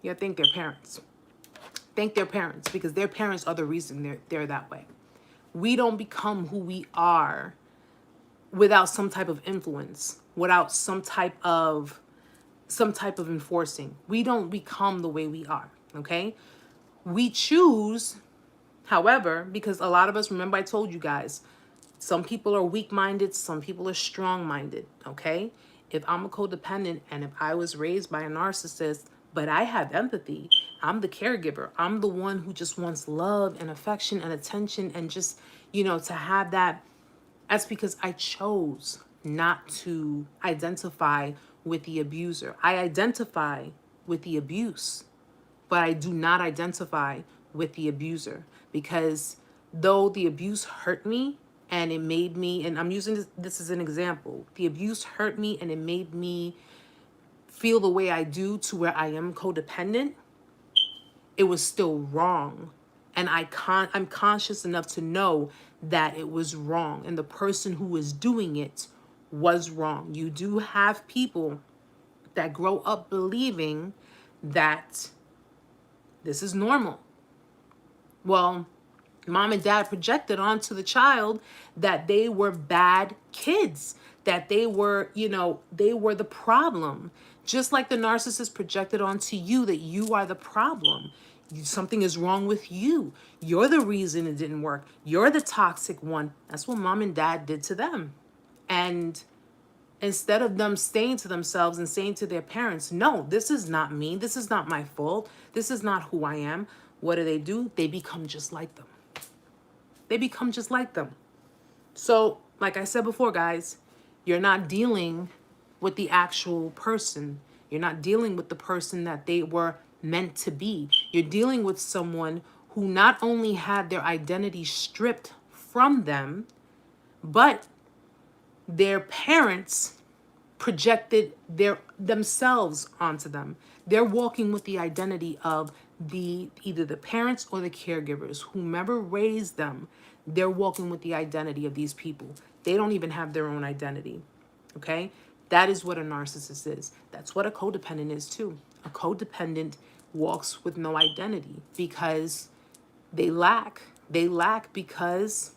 Speaker 1: Yeah, thank their parents. Thank their parents, because their parents are the reason they're that way. We don't become who we are without some type of influence, without some type of enforcing. We don't become the way we are, okay? We choose, however, because a lot of us, remember I told you guys, some people are weak-minded, some people are strong-minded, okay? If I'm a codependent and if I was raised by a narcissist, but I have empathy, I'm the caregiver. I'm the one who just wants love and affection and attention and just, to have that. That's because I chose not to identify with the abuser. I identify with the abuse, but I do not identify with the abuser, because though the abuse hurt me and it made me, and I'm using this as an example, the abuse hurt me and it made me feel the way I do to where I am codependent, it was still wrong. And I'm conscious enough to know that it was wrong and the person who was doing it was wrong. You do have people that grow up believing that this is normal. Well, mom and dad projected onto the child that they were bad kids, that they were, they were the problem. Just like the narcissist projected onto you that you are the problem. Something is wrong with you. You're the reason it didn't work. You're the toxic one. That's what mom and dad did to them. And instead of them staying to themselves and saying to their parents, no, this is not me. This is not my fault. This is not who I am. What do? They become just like them. They become just like them. So, like I said before, guys, you're not dealing with the actual person. You're not dealing with the person that they were meant to be. You're dealing with someone who not only had their identity stripped from them, but their parents projected themselves onto them. They're walking with the identity of either the parents or the caregivers, whomever raised them. They're walking with the identity of these people. They don't even have their own identity. Okay? That is what a narcissist is. That's what a codependent is too. A codependent walks with no identity because they lack. They lack because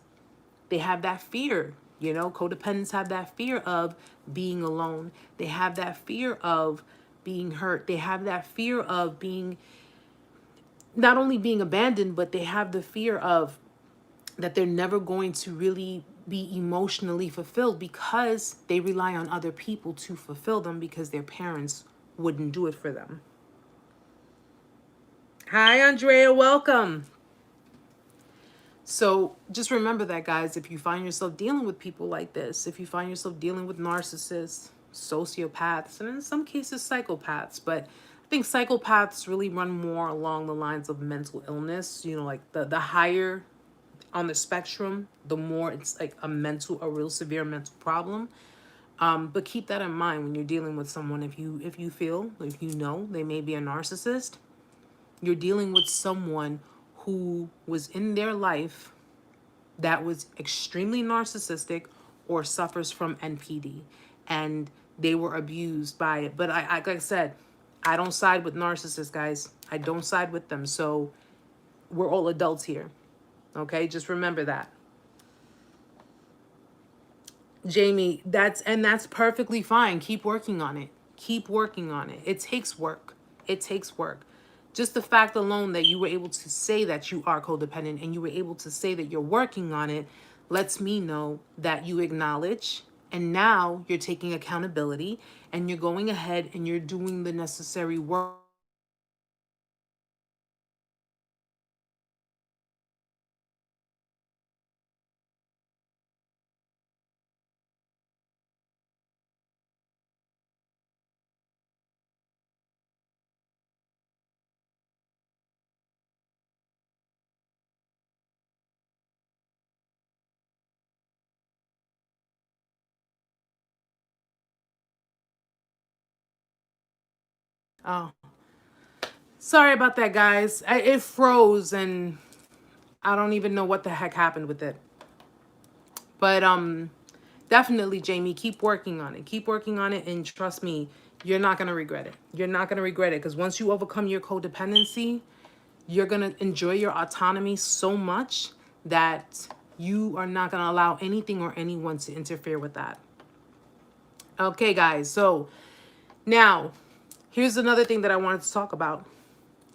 Speaker 1: they have that fear. Codependents have that fear of being alone. They have that fear of being hurt. They have that fear of being, not only being abandoned, but they have the fear of that they're never going to really be emotionally fulfilled because they rely on other people to fulfill them because their parents wouldn't do it for them. Hi, Andrea. Welcome. So just remember that, guys, if you find yourself dealing with people like this, if you find yourself dealing with narcissists, sociopaths, and in some cases psychopaths, but I think psychopaths really run more along the lines of mental illness, like the higher on the spectrum, the more it's like a real severe mental problem. But keep that in mind when you're dealing with someone. If you know they may be a narcissist, you're dealing with someone who was in their life that was extremely narcissistic or suffers from NPD, and they were abused by it. But like I said, I don't side with narcissists, guys. I don't side with them. So we're all adults here. Okay, just remember that. Jamie, that's perfectly fine. Keep working on it. Keep working on it. It takes work. It takes work. Just the fact alone that you were able to say that you are codependent and you were able to say that you're working on it lets me know that you acknowledge, and now you're taking accountability and you're going ahead and you're doing the necessary work. Oh, sorry about that, guys. It froze and I don't even know what the heck happened with it. But definitely, Jamie, keep working on it. Keep working on it, and trust me, you're not going to regret it. You're not going to regret it, because once you overcome your codependency, you're going to enjoy your autonomy so much that you are not going to allow anything or anyone to interfere with that. Okay, guys. So now here's another thing that I wanted to talk about.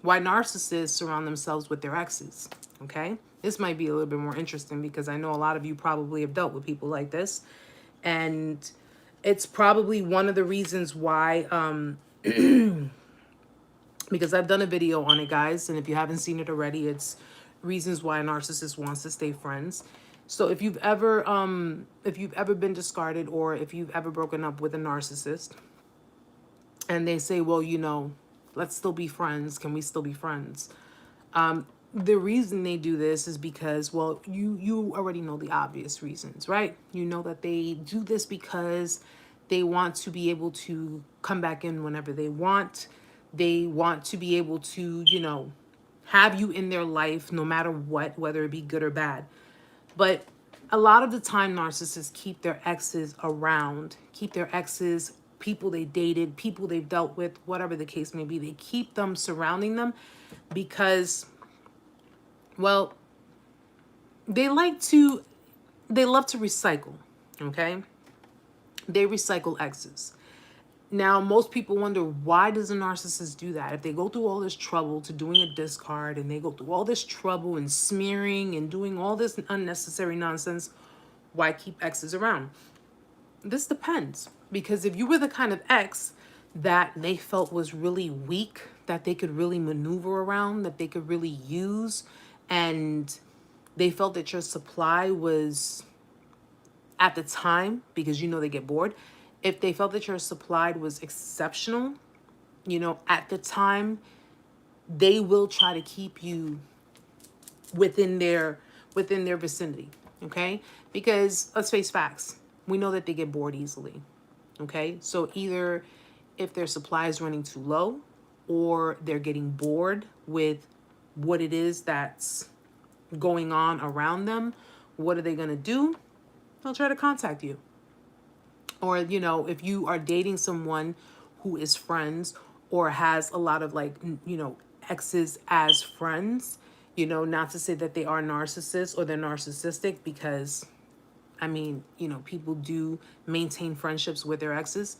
Speaker 1: Why narcissists surround themselves with their exes. Okay. This might be a little bit more interesting because I know a lot of you probably have dealt with people like this. And it's probably one of the reasons why, because I've done a video on it, guys. And if you haven't seen it already, it's reasons why a narcissist wants to stay friends. So if you've ever been discarded, or if you've ever broken up with a narcissist and they say, well, you know, let's still be friends. Can we still be friends? The reason they do this is because, well, you already know the obvious reasons, right? You know that they do this because they want to be able to come back in whenever they want. They want to be able to, you know, have you in their life no matter what, whether it be good or bad. But a lot of the time, narcissists keep their exes around, keep their exes, people they dated, people they've dealt with, whatever the case may be. They keep them, surrounding them, because, well, they love to recycle, okay? They recycle exes. Now, most people wonder, why does a narcissist do that? If they go through all this trouble to doing a discard, and they go through all this trouble and smearing and doing all this unnecessary nonsense, why keep exes around? This depends. Because if you were the kind of ex that they felt was really weak, that they could really maneuver around, that they could really use, and they felt that your supply was, at the time, because you know they get bored, if they felt that your supply was exceptional, you know, at the time, they will try to keep you within their vicinity, okay? Because let's face facts, we know that they get bored easily, okay? So either if their supply is running too low, or they're getting bored with what it is that's going on around them, what are they going to do? They'll try to contact you. Or, you know, if you are dating someone who is friends or has a lot of, like, you know, exes as friends, you know, not to say that they are narcissists or they're narcissistic, because, I mean, you know, people do maintain friendships with their exes.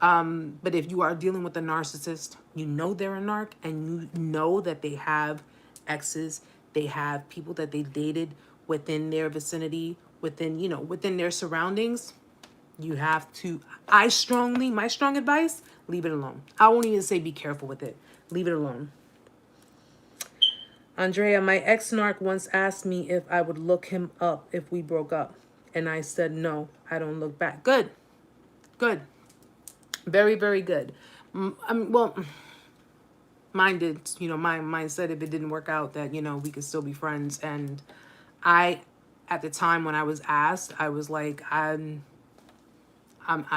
Speaker 1: But if you are dealing with a narcissist, you know they're a narc, and you know that they have exes, they have people that they dated within their vicinity, within, you know, within their surroundings. You have to, my strong advice, leave it alone. I won't even say be careful with it. Leave it alone. Andrea, my ex-narc once asked me if I would look him up if we broke up. And I said, no, I don't look back. Good. Good. Very, very good. Well, mine did, you know, mine said if it didn't work out that, you know, we could still be friends. And I, at the time when I was asked, I was like, I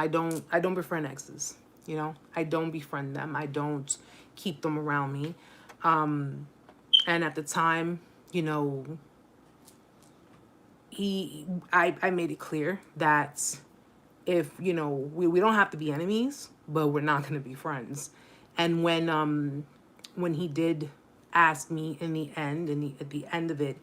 Speaker 1: don't befriend exes, you know, I don't befriend them. I don't keep them around me. And at the time, you know, I made it clear that if, you know, we don't have to be enemies, but we're not going to be friends. And when he did ask me in the end, at the end of it,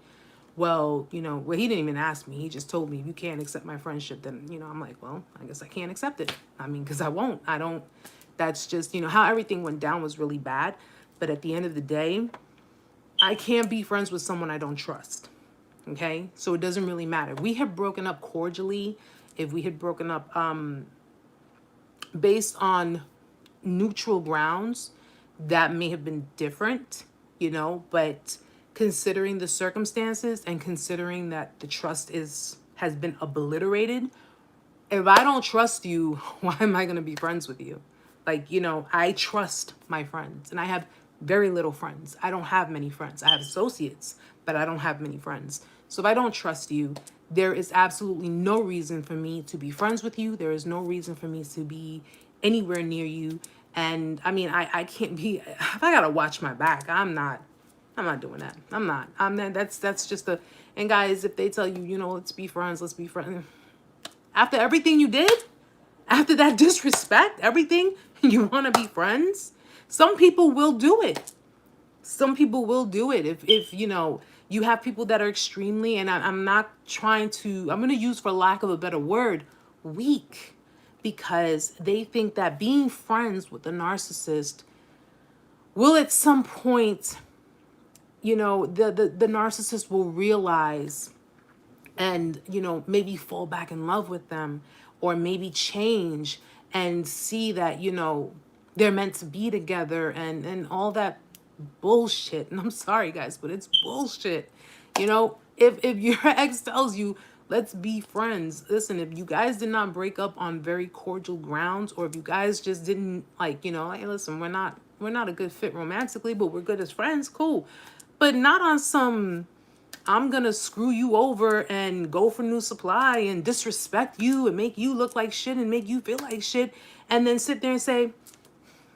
Speaker 1: well, you know, well, he didn't even ask me. He just told me, if you can't accept my friendship, then, you know, I'm like, well, I guess I can't accept it. I mean, because I won't. I don't. That's just, you know, how everything went down was really bad. But at the end of the day, I can't be friends with someone I don't trust. Okay? So it doesn't really matter. We have broken up cordially. If we had broken up based on neutral grounds, that may have been different, you know, but considering the circumstances and considering that the trust has been obliterated, if I don't trust you, why am I going to be friends with you? Like, you know, I trust my friends, and I have very little friends. I don't have many friends. I have associates, but I don't have many friends. So if I don't trust you, there is absolutely no reason for me to be friends with you. There is no reason for me to be anywhere near you. And I mean, I can't be, if I got to watch my back, I'm not doing that. I'm not. That's just a, and guys, if they tell you, you know, let's be friends, after everything you did, after that disrespect, everything, You want to be friends? Some people will do it. Some people will do it. If you know, you have people that are extremely, and I'm not trying to, I'm going to use, for lack of a better word, weak, because they think that being friends with a narcissist will at some point, you know, the narcissist will realize and, you know, maybe fall back in love with them, or maybe change and see that, you know, they're meant to be together, and all that bullshit. And I'm sorry guys, but it's bullshit. You know, if your ex tells you, let's be friends, listen, if you guys did not break up on very cordial grounds, or if you guys just didn't, like, you know, hey, listen, we're not a good fit romantically, but we're good as friends, cool. But not on some, I'm gonna screw you over and go for new supply and disrespect you and make you look like shit and make you feel like shit, and then sit there and say, you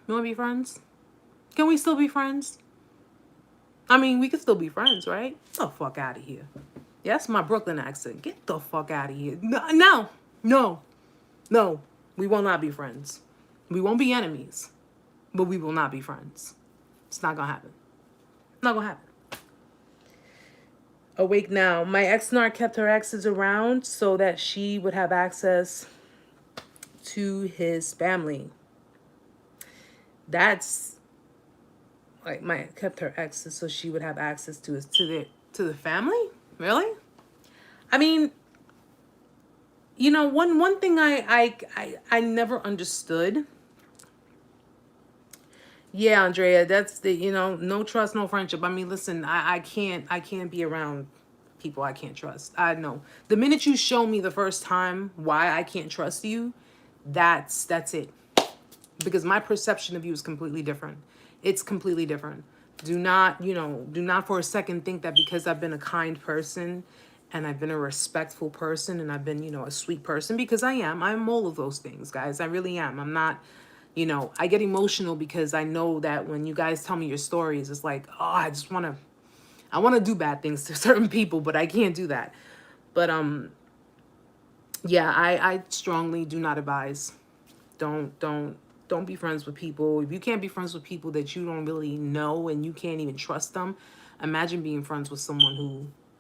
Speaker 1: wanna be friends? Can we still be friends? I mean, we can still be friends, right? Get the fuck out of here. Yeah, that's my Brooklyn accent. Get the fuck out of here. No, no, no. We will not be friends. We won't be enemies, but we will not be friends. It's not gonna happen. Not gonna happen. Awake now. My ex-narc kept her exes around so that she would have access to his family. That's like, my kept her exes so she would have access to his to the family. Really? I mean, you know, one thing I never understood. Yeah, Andrea, that's the, you know, no trust, no friendship. I mean, listen, I can't be around people I can't trust. I know. The minute you show me the first time why I can't trust you, that's it. Because my perception of you is completely different. It's completely different. Do not, you know, do not for a second think that because I've been a kind person and I've been a respectful person and I've been, you know, a sweet person, because I am. I'm all of those things, guys. I really am. I'm not, you know, I get emotional because I know that when you guys tell me your stories, it's like, oh, I want to do bad things to certain people, but I can't do that. But yeah, I strongly do not advise. Don't be friends with people. If you can't be friends with people that you don't really know and you can't even trust them, imagine being friends with someone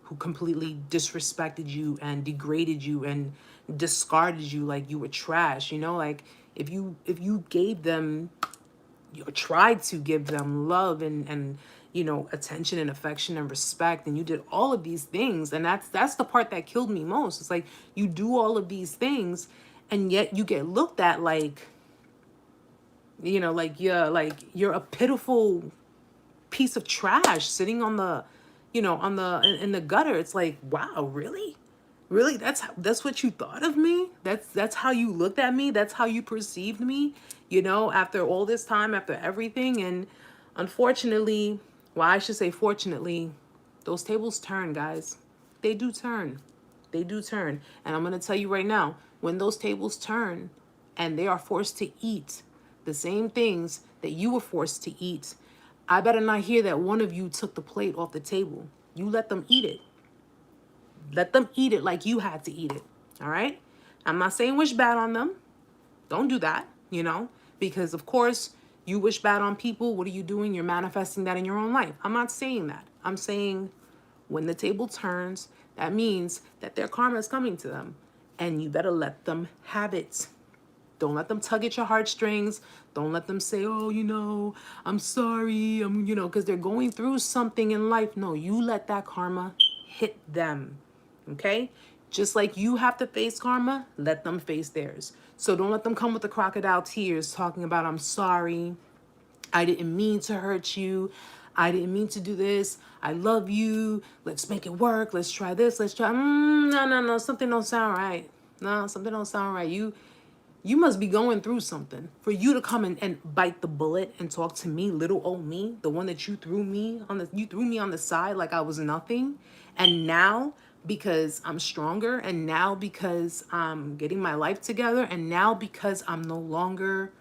Speaker 1: who completely disrespected you and degraded you and discarded you like you were trash. You know, like if you gave them, you tried to give them love and you know, attention and affection and respect, and you did all of these things, and that's the part that killed me most. It's like, you do all of these things and yet you get looked at like, you know, like, yeah, like you're a pitiful piece of trash sitting on the, you know, on the in the gutter. It's like, wow, really? Really? That's what you thought of me? That's how you looked at me? That's how you perceived me? You know, after all this time, after everything. And unfortunately, well, I should say fortunately, those tables turn, guys. They do turn. They do turn. And I'm going to tell you right now, when those tables turn and they are forced to eat the same things that you were forced to eat, I better not hear that one of you took the plate off the table. You let them eat it. Let them eat it like you had to eat it. All right? I'm not saying wish bad on them. Don't do that, you know, because of course you wish bad on people. What are you doing? You're manifesting that in your own life. I'm not saying that. I'm saying when the table turns, that means that their karma is coming to them, and you better let them have it. Don't let them tug at your heartstrings. Don't let them say, oh, you know, I'm sorry. You know, because they're going through something in life. No, you let that karma hit them. Okay? Just like you have to face karma, let them face theirs. So don't let them come with the crocodile tears talking about, I'm sorry. I didn't mean to hurt you. I didn't mean to do this. I love you. Let's make it work. Let's try this. Let's try. No. Something don't sound right. No, something don't sound right. You must be going through something for you to come and bite the bullet and talk to me, little old me, the one that you threw me on the side like I was nothing. And now, because I'm stronger, and now because I'm getting my life together, and now because I'm no longer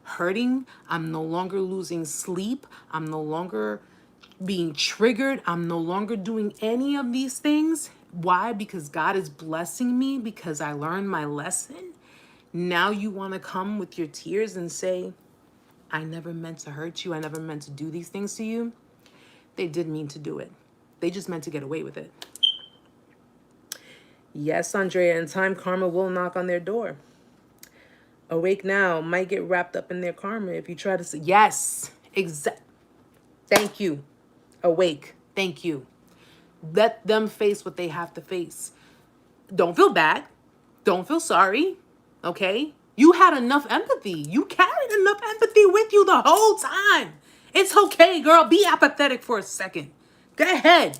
Speaker 1: hurting, I'm no longer losing sleep, I'm no longer being triggered, I'm no longer doing any of these things. Why? Because God is blessing me, because I learned my lesson. Now you want to come with your tears and say, I never meant to hurt you. I never meant to do these things to you. They did mean to do it. They just meant to get away with it. Yes, Andrea, in time, karma will knock on their door. Awake now might get wrapped up in their karma if you try to say, yes, exact. Thank you. Awake. Thank you. Let them face what they have to face. Don't feel bad. Don't feel sorry. Okay? You had enough empathy. You carried enough empathy with you the whole time. It's okay, girl. Be apathetic for a second. Go ahead.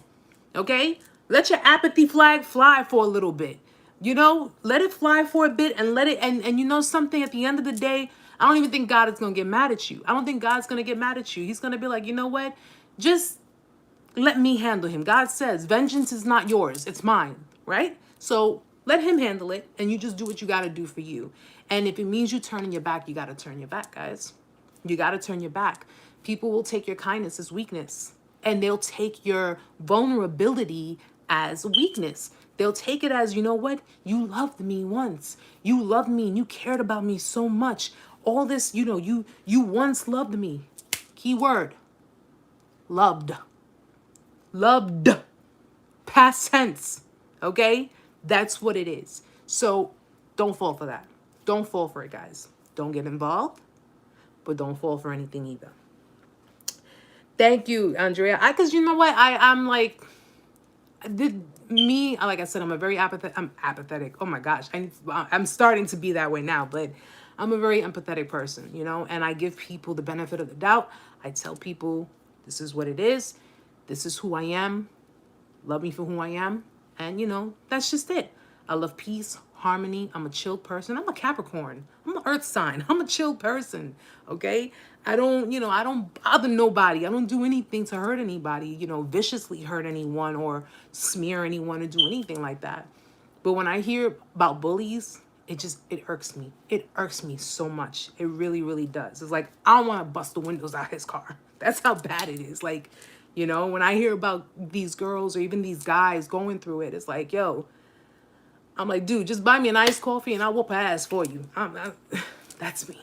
Speaker 1: Okay? Let your apathy flag fly for a little bit. You know, let it fly for a bit and let it, and you know something, at the end of the day, I don't even think God is going to get mad at you. I don't think God's going to get mad at you. He's going to be like, you know what? Just let me handle him. God says, vengeance is not yours. It's mine, right? So let him handle it, and you just do what you got to do for you. And if it means you turning your back, you got to turn your back, guys. You got to turn your back. People will take your kindness as weakness, and they'll take your vulnerability as weakness. They'll take it as, you know what? You loved me once. You loved me and you cared about me so much. All this, you know, you once loved me. Keyword. Loved. Loved. Past tense. Okay? That's what it is. So don't fall for that. Don't fall for it, guys. Don't get involved, but don't fall for anything either. Thank you, Andrea. Because you know what? I'm like, like I said, I'm a very I'm apathetic. Oh my gosh. I'm starting to be that way now, but I'm a very empathetic person, you know, and I give people the benefit of the doubt. I tell people, this is what it is. This is who I am. Love me for who I am. And, you know, that's just it. I love peace, harmony. I'm a chill person. I'm a Capricorn. I'm an earth sign. I'm a chill person. Okay. I don't bother nobody. I don't do anything to hurt anybody, you know, viciously hurt anyone or smear anyone or do anything like that. But when I hear about bullies, it irks me. It irks me so much. It really, really does. It's like, I don't want to bust the windows out of his car. That's how bad it is. Like, you know, when I hear about these girls or even these guys going through it, it's like, yo, I'm like, dude, just buy me an iced coffee and I'll whoop her ass for you. That's me.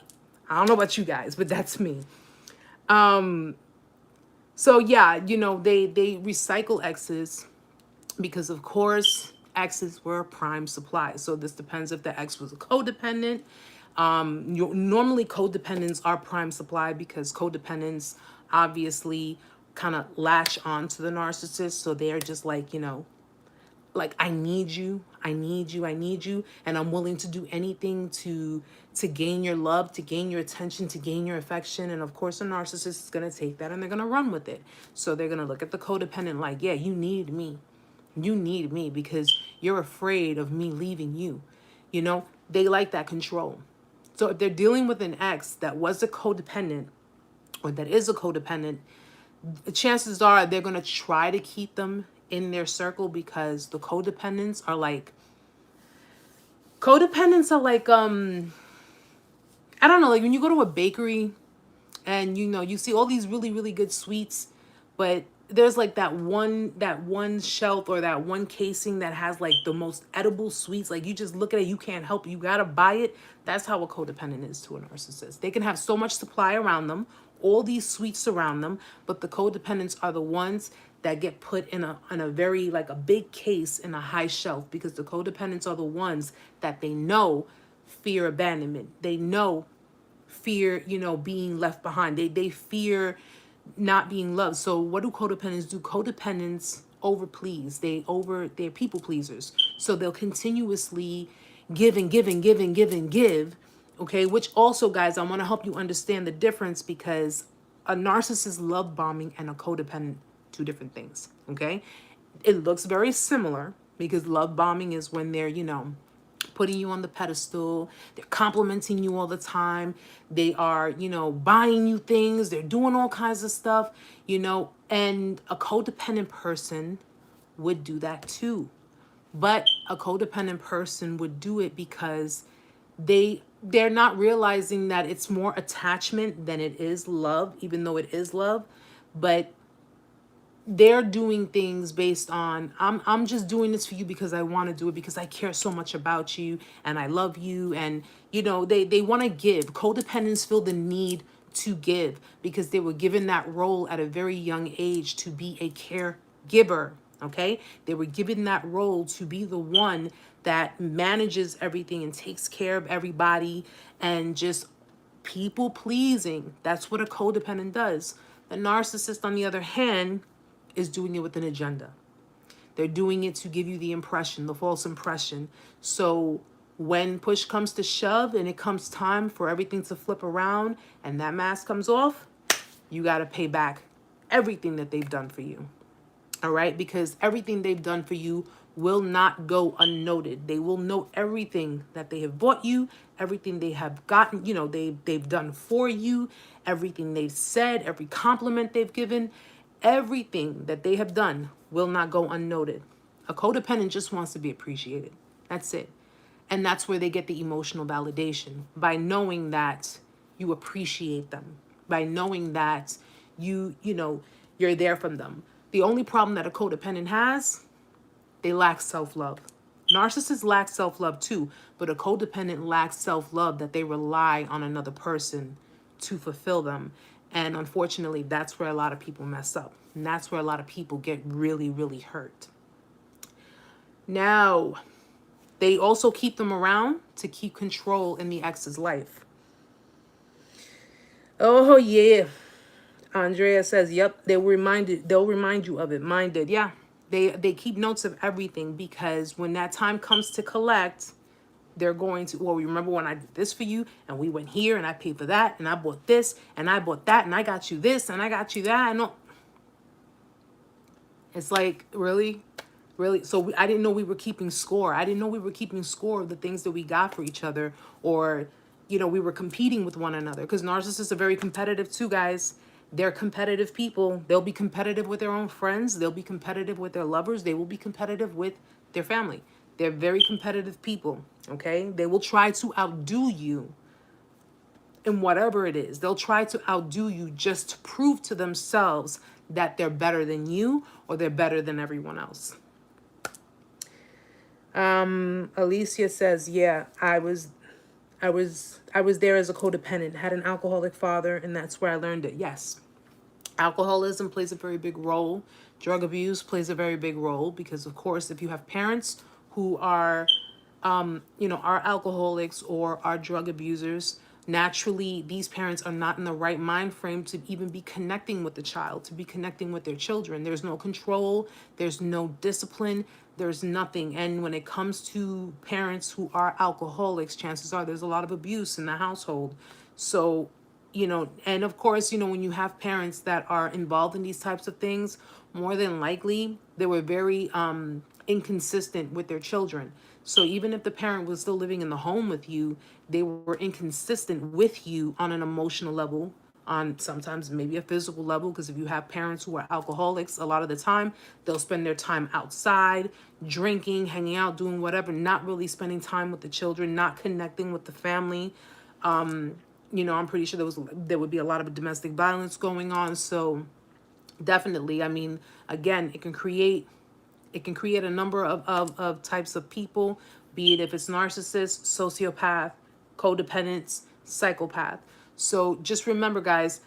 Speaker 1: I don't know about you guys, but that's me. So yeah, you know, they recycle exes because, of course, exes were prime supply. So this depends if the ex was a codependent. Normally codependents are prime supply because codependents obviously kind of latch on to the narcissist. So they're just like, you know, like, I need you, I need you, I need you. And I'm willing to do anything to gain your love, to gain your attention, to gain your affection. And of course, a narcissist is going to take that and they're going to run with it. So they're going to look at the codependent like, yeah, you need me. You need me because you're afraid of me leaving you. You know, they like that control. So if they're dealing with an ex that was a codependent or that is a codependent, chances are they're going to try to keep them in their circle because the codependents are like, I don't know, like when you go to a bakery and, you know, you see all these really, really good sweets, but there's like that one shelf or that one casing that has like the most edible sweets. Like you just look at it, you can't help it. You got to buy it. That's how a codependent is to a narcissist. They can have so much supply around them, all these sweets around them, but the codependents are the ones that get put in a very, like, a big case in a high shelf because the codependents are the ones that they know fear abandonment. They know fear, you know, being left behind. They fear not being loved. So what do codependents do? Codependents overplease. They're people pleasers. So they'll continuously give and give and give and give and give. Okay, which also, guys, I want to help you understand the difference because a narcissist love bombing and a codependent, two different things. Okay, it looks very similar because love bombing is when they're, you know, putting you on the pedestal, they're complimenting you all the time, they are, you know, buying you things, they're doing all kinds of stuff, you know, and a codependent person would do that too. But a codependent person would do it because they're not realizing that it's more attachment than it is love, even though it is love. But they're doing things based on, I'm just doing this for you because I want to do it because I care so much about you and I love you. And, you know, they want to give. Codependents feel the need to give, because they were given that role at a very young age to be a caregiver. Okay, they were given that role to be the one that manages everything and takes care of everybody and just people pleasing. That's what a codependent does. The narcissist, on the other hand, is doing it with an agenda. They're doing it to give you the impression, the false impression. So when push comes to shove and it comes time for everything to flip around and that mask comes off, you got to pay back everything that they've done for you. All right? Because everything they've done for you will not go unnoted. They will note everything that they have bought you, everything they have gotten, you know, they've done for you, everything they've said, every compliment they've given, everything that they have done will not go unnoted. A codependent just wants to be appreciated. That's it. And that's where they get the emotional validation, by knowing that you appreciate them, by knowing that you know, you're there for them. The only problem that a codependent has, they lack self-love. Narcissists lack self-love too, but a codependent lacks self-love that they rely on another person to fulfill them. And unfortunately, that's where a lot of people mess up. And that's where a lot of people get really, really hurt. Now, they also keep them around to keep control in the ex's life. Oh, yeah. Andrea says, yep, they'll remind you of it. Mine did. Yeah. They keep notes of everything, because when that time comes to collect, they're going to, well, remember when I did this for you, and we went here, and I paid for that, and I bought this, and I bought that, and I got you this, and I got you that. And it's like, really? Really? So I didn't know we were keeping score. I didn't know we were keeping score of the things that we got for each other, or, you know, we were competing with one another, because narcissists are very competitive too, guys. They're competitive people. They'll be competitive with their own friends. They'll be competitive with their lovers. They will be competitive with their family. They're very competitive people, okay? They will try to outdo you in whatever it is. They'll try to outdo you just to prove to themselves that they're better than you, or they're better than everyone else. Alicia says, yeah, I was there as a codependent, had an alcoholic father, and that's where I learned it. Yes. Alcoholism plays a very big role. Drug abuse plays a very big role, because of course, if you have parents who are, you know, are alcoholics or are drug abusers, naturally, these parents are not in the right mind frame to even be connecting with the child, to be connecting with their children. There's no control. There's no discipline. There's nothing. And when it comes to parents who are alcoholics, chances are there's a lot of abuse in the household. So, you know, and of course, you know, when you have parents that are involved in these types of things, more than likely, they were very inconsistent with their children. So even if the parent was still living in the home with you, they were inconsistent with you on an emotional level, on sometimes maybe a physical level, because if you have parents who are alcoholics, a lot of the time they'll spend their time outside, drinking, hanging out, doing whatever, not really spending time with the children, not connecting with the family. You know, I'm pretty sure there would be a lot of domestic violence going on. So definitely, I mean, again, it can create a number of types of people, be it if it's narcissist, sociopath, codependents, psychopath. So just remember, guys,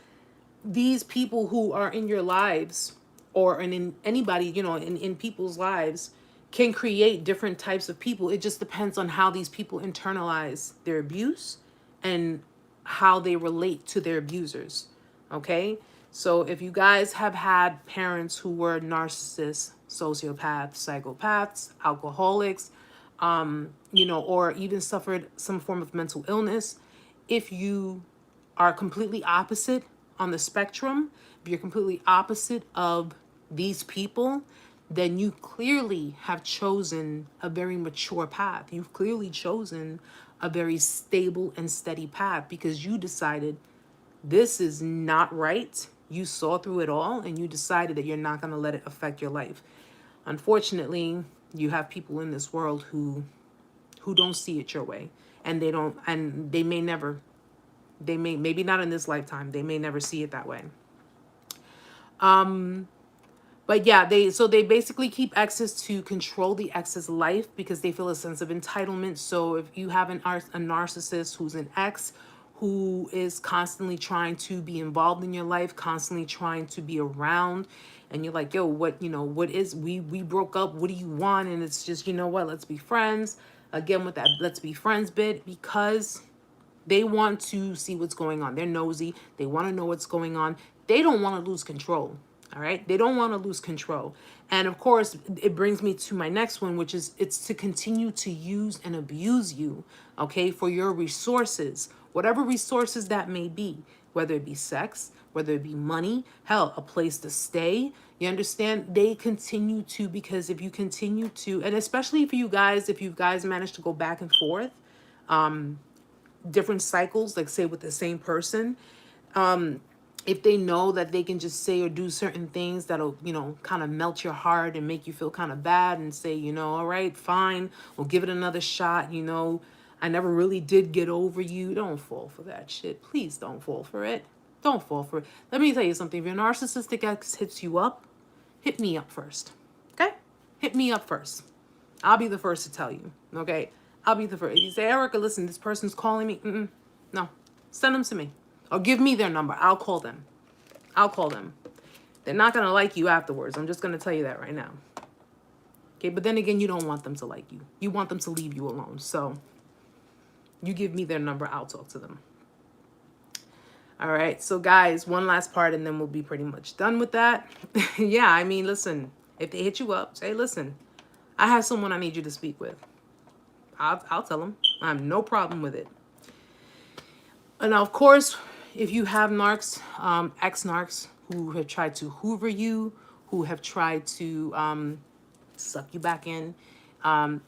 Speaker 1: these people who are in your lives, or in anybody, you know, in people's lives, can create different types of people. It just depends on how these people internalize their abuse and how they relate to their abusers. Okay? So if you guys have had parents who were narcissists, sociopaths, psychopaths, alcoholics, you know, or even suffered some form of mental illness, if you are completely opposite on the spectrum, if you're completely opposite of these people, then you clearly have chosen a very mature path. You've clearly chosen a very stable and steady path, because you decided this is not right. You saw through it all, and you decided that you're not going to let it affect your life. Unfortunately, you have people in this world who don't see it your way, and they may never, maybe not in this lifetime, they may never see it that way. But yeah, they basically keep exes to control the ex's life, because they feel a sense of entitlement. So if you have a narcissist who's an ex who is constantly trying to be involved in your life, constantly trying to be around, and you're like, yo, what, what is, we broke up, what do you want? And it's just, you know what, let's be friends. Again, with that let's be friends bit, because they want to see what's going on. They're nosy. They want to know what's going on. They don't want to lose control. All right. They don't want to lose control. And of course, it brings me to my next one, which is it's to continue to use and abuse you, okay, for your resources, whatever resources that may be, whether it be sex, whether it be money, hell, a place to stay. You understand? They continue to, because if you continue to, and especially for you guys, if you guys manage to go back and forth, different cycles, like say with the same person, if they know that they can just say or do certain things that'll, kind of melt your heart and make you feel kind of bad and say, all right, fine, we'll give it another shot, I never really did get over you. Don't fall for that shit. Please don't fall for it. Don't fall for it. Let me tell you something. If your narcissistic ex hits you up, hit me up first. Okay? Hit me up first. I'll be the first to tell you. Okay? I'll be the first. If you say, Erica, listen, this person's calling me. No. Send them to me. Or give me their number. I'll call them. I'll call them. They're not going to like you afterwards. I'm just going to tell you that right now. Okay? But then again, you don't want them to like you. You want them to leave you alone. So you give me their number. I'll talk to them. All right. So guys, one last part and then we'll be pretty much done with that. Yeah. I mean, listen, if they hit you up, say, listen, I have someone I need you to speak with. I'll tell them. I have no problem with it. And of course, if you have narcs, ex-narcs who have tried to hoover you, who have tried to suck you back in,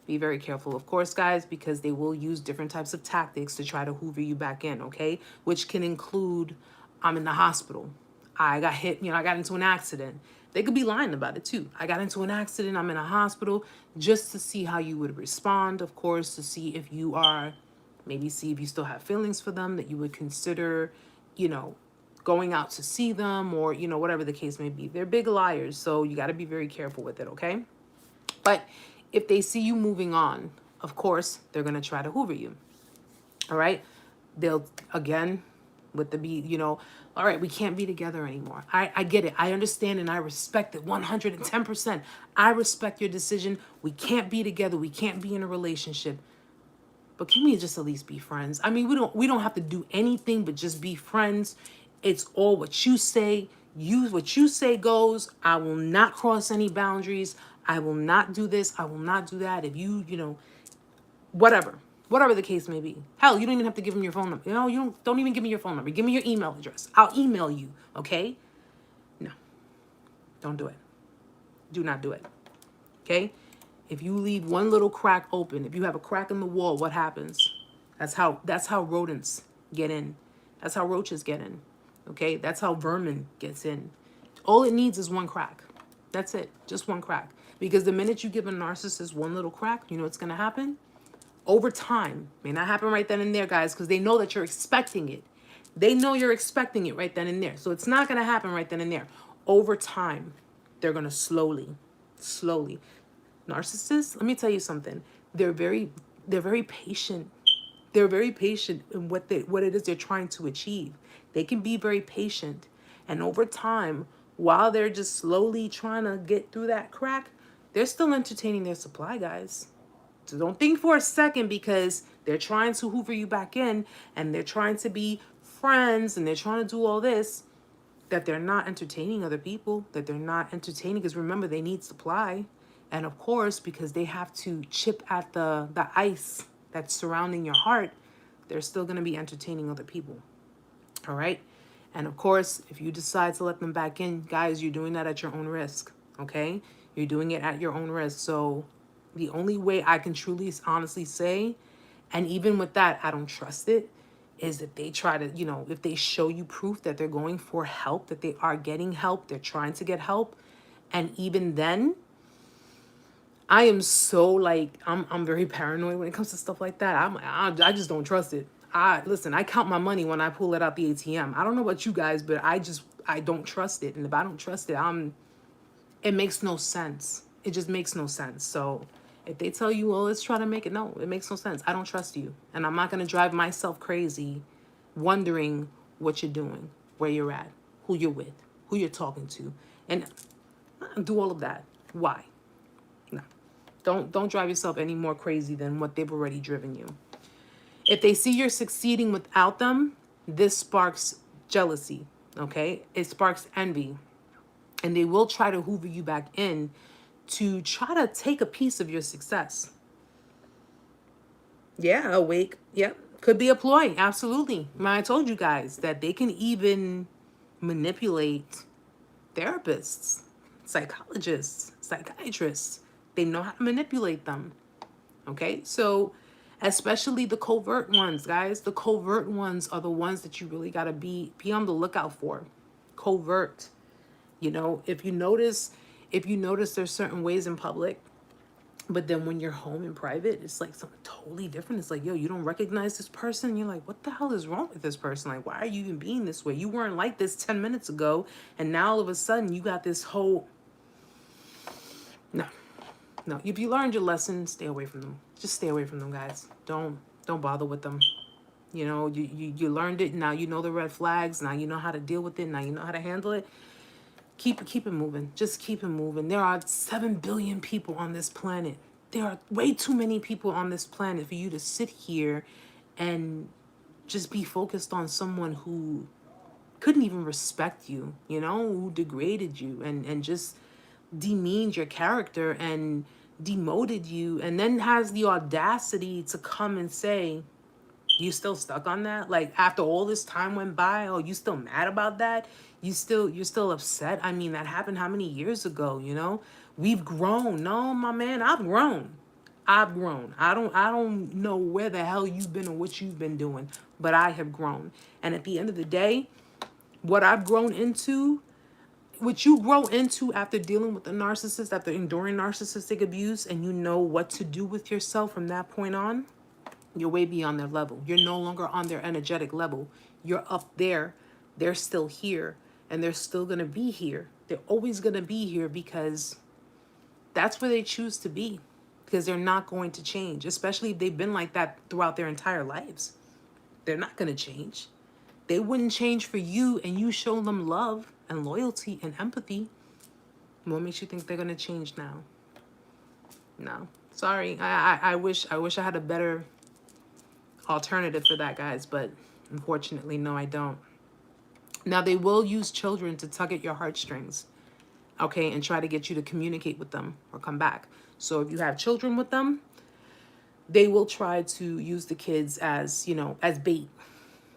Speaker 1: be very careful, of course, guys, because they will use different types of tactics to try to hoover you back in, okay? Which can include, I'm in the hospital. I got hit, I got into an accident. They could be lying about it too. I got into an accident, I'm in a hospital, just to see how you would respond, of course, to see if you are, maybe see if you still have feelings for them, that you would consider, going out to see them, or, whatever the case may be. They're big liars, so you got to be very careful with it, okay? But if they see you moving on, of course, they're going to try to hoover you, all right? They'll, again, with the all right, we can't be together anymore. I get it. I understand and I respect it 110%. I respect your decision. We can't be together. We can't be in a relationship. But can we just at least be friends? I mean, we don't have to do anything but just be friends. It's all what you say. What you say goes. I will not cross any boundaries. I will not do this. I will not do that. If you, whatever the case may be. Hell, you don't even have to give them your phone number. You don't even give me your phone number. Give me your email address. I'll email you, okay? No, don't do it. Do not do it, okay? If you leave one little crack open, if you have a crack in the wall, what happens? That's how rodents get in. That's how roaches get in, okay? That's how vermin gets in. All it needs is one crack. That's it, just one crack. Because the minute you give a narcissist one little crack, you know what's gonna happen? Over time, may not happen right then and there, guys, because they know that you're expecting it. They know you're expecting it right then and there. So it's not going to happen right then and there. Over time, they're going to slowly. Narcissists, let me tell you something. They're very patient. They're very patient in what it is they're trying to achieve. They can be very patient. And over time, while they're just slowly trying to get through that crack, they're still entertaining their supply, guys. So don't think for a second, because they're trying to hoover you back in and they're trying to be friends and they're trying to do all this, that they're not entertaining other people, that they're not entertaining, because remember, they need supply. And of course, because they have to chip at the ice that's surrounding your heart, they're still going to be entertaining other people. All right. And of course, if you decide to let them back in, guys, you're doing that at your own risk. Okay. You're doing it at your own risk. So the only way I can truly, honestly say, and even with that, I don't trust it, is if they try to, if they show you proof that they're going for help, that they are getting help, they're trying to get help. And even then, I am so I'm very paranoid when it comes to stuff like that. I just don't trust it. Listen, I count my money when I pull it out the ATM. I don't know about you guys, but I don't trust it. And if I don't trust it, it makes no sense. It just makes no sense. So if they tell you, well, let's try to make it, no, it makes no sense. I don't trust you. And I'm not going to drive myself crazy wondering what you're doing, where you're at, who you're with, who you're talking to, and do all of that. Why? No. Don't drive yourself any more crazy than what they've already driven you. If they see you're succeeding without them, this sparks jealousy, okay? It sparks envy. And they will try to hoover you back in to try to take a piece of your success. Yeah, awake. Yep. Could be a ploy. Absolutely. I told you guys that they can even manipulate therapists, psychologists, psychiatrists. They know how to manipulate them. Okay? So, especially the covert ones, guys. The covert ones are the ones that you really got to be on the lookout for. Covert. You know, if you notice there's certain ways in public, but then when you're home in private, it's like something totally different. It's like, yo, you don't recognize this person. You're like, what the hell is wrong with this person? Like, why are you even being this way? You weren't like this 10 minutes ago. And now all of a sudden you got this whole... No. If you learned your lesson, stay away from them. Just stay away from them, guys. Don't bother with them. You know, you learned it. Now you know the red flags. Now you know how to deal with it. Now you know how to handle it. Keep it moving. Just keep it moving. There are 7 billion people on this planet. There are way too many people on this planet for you to sit here and just be focused on someone who couldn't even respect you, you know, who degraded you and just demeaned your character and demoted you, and then has the audacity to come and say, you still stuck on that? Like, after all this time went by, oh, you still mad about that? You're still upset? I mean, that happened how many years ago, you know? We've grown. No, my man, I've grown. I don't know where the hell you've been or what you've been doing, but I have grown. And at the end of the day, what I've grown into, what you grow into after dealing with a narcissist, after enduring narcissistic abuse, and you know what to do with yourself from that point on, you're way beyond their level. You're no longer on their energetic level. You're up there. They're still here. And they're still going to be here. They're always going to be here because that's where they choose to be. Because they're not going to change. Especially if they've been like that throughout their entire lives. They're not going to change. They wouldn't change for you, and you show them love and loyalty and empathy. What makes you think they're going to change now? No. Sorry. I wish I had a better alternative for that, guys, but unfortunately, no, I don't. Now, they will use children to tug at your heartstrings, okay, and try to get you to communicate with them or come back. So if you have children with them, they will try to use the kids as, you know, as bait.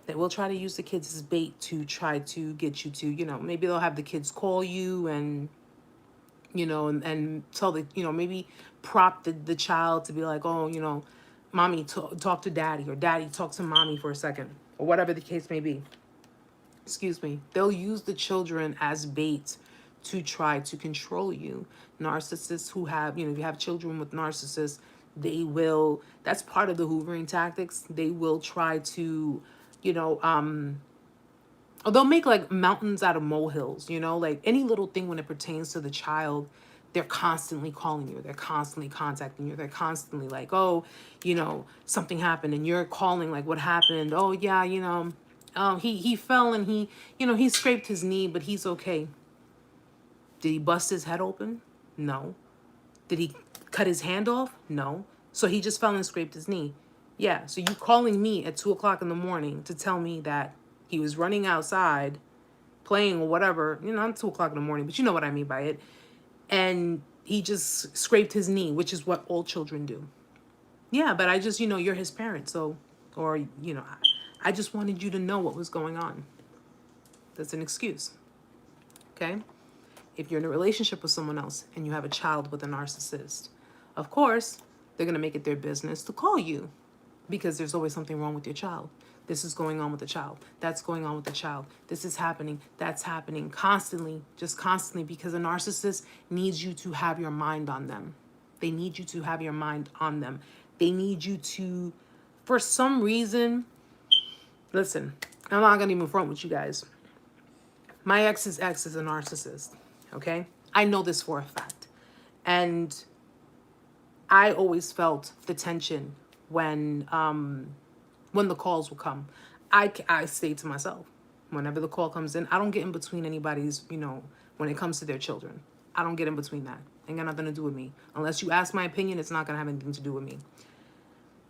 Speaker 1: They will try to use the kids as bait to try to get you to, you know, maybe they'll have the kids call you and, you know, and tell the, you know, maybe prop the child to be like, oh, you know, mommy talk to daddy, or daddy talk to mommy for a second, or whatever the case may be. Excuse me. They'll use the children as bait to try to control you. Narcissists who have, you know, if you have children with narcissists, they will, that's part of the hoovering tactics. They will try to, you know, they'll make like mountains out of molehills, you know, like any little thing when it pertains to the child, they're constantly calling you. They're constantly contacting you. They're constantly like, oh, you know, something happened, and you're calling like, what happened? Oh yeah, you know, he fell and he, you know, he scraped his knee, but he's okay. Did he bust his head open? No. Did he cut his hand off? No. So he just fell and scraped his knee. Yeah. So you calling me at 2 o'clock in the morning to tell me that he was running outside playing or whatever, you know, not 2 o'clock in the morning, but you know what I mean by it. And he just scraped his knee, which is what all children do. Yeah, but I just, you know, you're his parent. So, or, you know, I just wanted you to know what was going on. That's an excuse. Okay? If you're in a relationship with someone else and you have a child with a narcissist, of course, they're going to make it their business to call you because there's always something wrong with your child. This is going on with the child. That's going on with the child. This is happening. That's happening constantly, just constantly, because a narcissist needs you to have your mind on them. They need you to have your mind on them. They need you to, for some reason, listen, I'm not going to even front with you guys. My ex's ex is a narcissist, okay? I know this for a fact. And I always felt the tension when the calls would come. I stay to myself. Whenever the call comes in, I don't get in between anybody's, when it comes to their children. I don't get in between that. Ain't got nothing to do with me. Unless you ask my opinion, it's not going to have anything to do with me.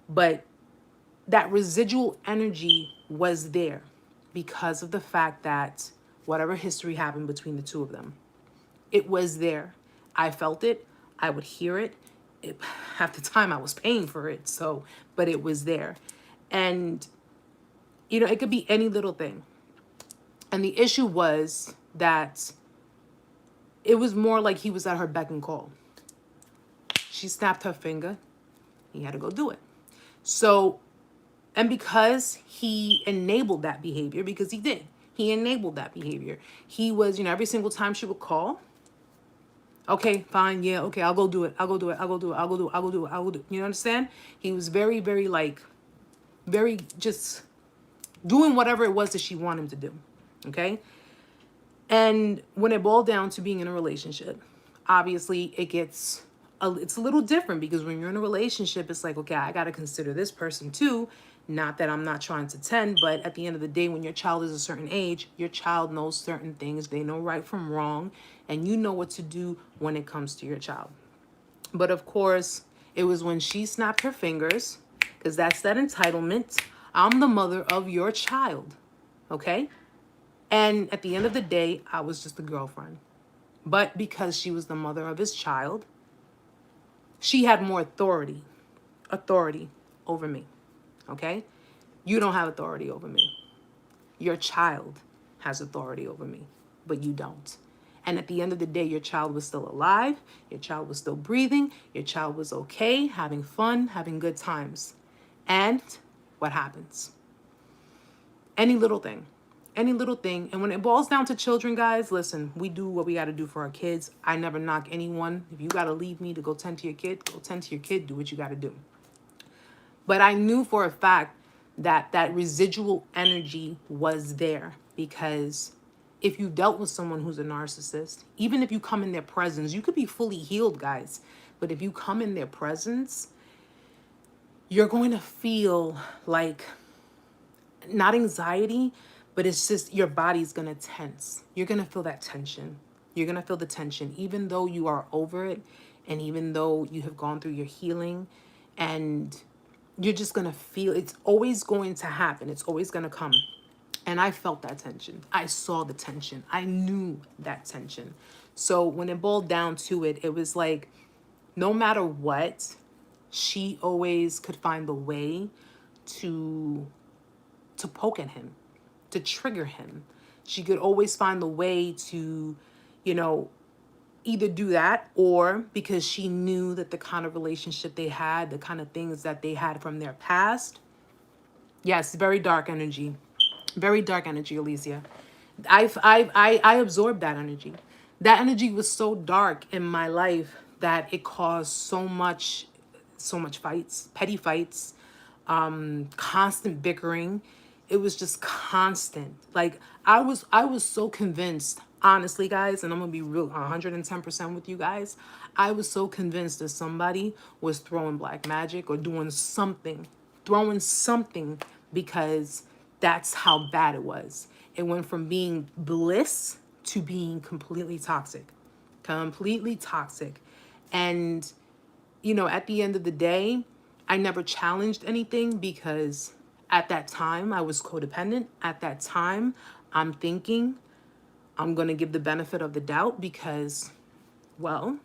Speaker 1: But that residual energy was there because of the fact that whatever history happened between the two of them, it was there. I felt it. I would hear it. Half the time I was paying for it. But it was there. And, it could be any little thing. And the issue was that it was more like he was at her beck and call. She snapped her finger. He had to go do it. So, and because he enabled that behavior, because he did, he enabled that behavior. He was, every single time she would call, okay, fine, yeah, okay, I'll go do it. I'll go do it. I'll go do it. I'll go do it. I'll go do it. I'll go do it. You understand? He was very, very very just doing whatever it was that she wanted him to do. Okay. And when it boiled down to being in a relationship, obviously it's a little different, because when you're in a relationship, it's like, okay, I got to consider this person too. Not that I'm not trying to tend, but at the end of the day, when your child is a certain age, your child knows certain things. They know right from wrong, and you know what to do when it comes to your child. But of course, it was when she snapped her fingers, because that's that entitlement. I'm the mother of your child. Okay. And at the end of the day, I was just a girlfriend. But because she was the mother of his child, she had more authority over me. Okay? You don't have authority over me. Your child has authority over me, but you don't. And at the end of the day, your child was still alive. Your child was still breathing. Your child was okay, having fun, having good times. And what happens? Any little thing. And when it boils down to children, guys, listen, we do what we got to do for our kids. I never knock anyone. If you got to leave me to go tend to your kid, go tend to your kid. Do what you got to do. But I knew for a fact that that residual energy was there, because if you dealt with someone who's a narcissist, even if you come in their presence, you could be fully healed, guys. But if you come in their presence, you're going to feel like, not anxiety, but it's just your body's going to tense. You're going to feel that tension. You're going to feel the tension, even though you are over it, and even though you have gone through your healing, and you're just going to feel, it's always going to happen. It's always going to come. And I felt that tension. I saw the tension. I knew that tension. So when it boiled down to it, it was like, no matter what, she always could find the way to poke at him, to trigger him. She could always find the way to, either do that, or because she knew that the kind of relationship they had, the kind of things that they had from their past. Yes, very dark energy. Very dark energy, Alicia. I absorbed that energy. That energy was so dark in my life that it caused so much fights, petty fights, constant bickering. It was just constant. Like I was so convinced, honestly, guys, and I'm gonna be real 110% with you guys. I was so convinced that somebody was throwing black magic or doing something, because that's how bad it was. It went from being bliss to being completely toxic. And, at the end of the day, I never challenged anything, because at that time I was codependent. At that time, I'm thinking I'm going to give the benefit of the doubt because, well,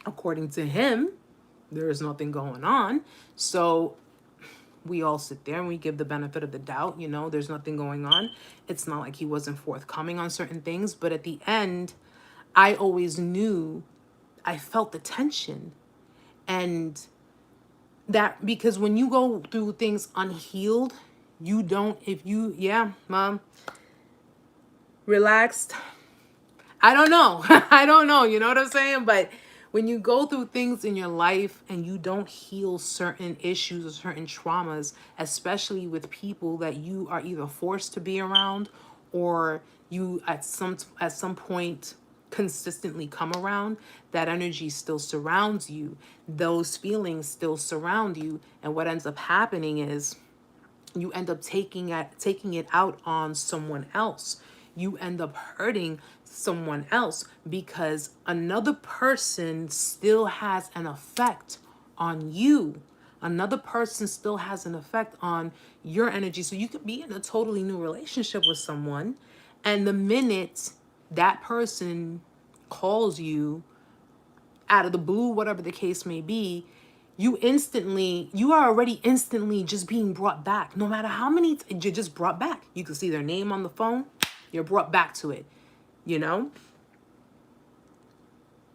Speaker 1: according to him, there is nothing going on. So we all sit there and we give the benefit of the doubt, there's nothing going on. It's not like he wasn't forthcoming on certain things, but at the end, I always knew, I felt the tension. And that, because when you go through things unhealed, mom, relaxed. I don't know. I don't know. You know what I'm saying? But when you go through things in your life and you don't heal certain issues or certain traumas, especially with people that you are either forced to be around, or you at some point consistently come around, that energy still surrounds you. Those feelings still surround you. And what ends up happening is You end up taking it out on someone else. You end up hurting someone else because another person still has an effect on you. Another person still has an effect on your energy. So you could be in a totally new relationship with someone, and the minute that person calls you out of the blue, whatever the case may be, you are already instantly just being brought back. No matter how many, you're just brought back. You can see their name on the phone, you're brought back to it, you know?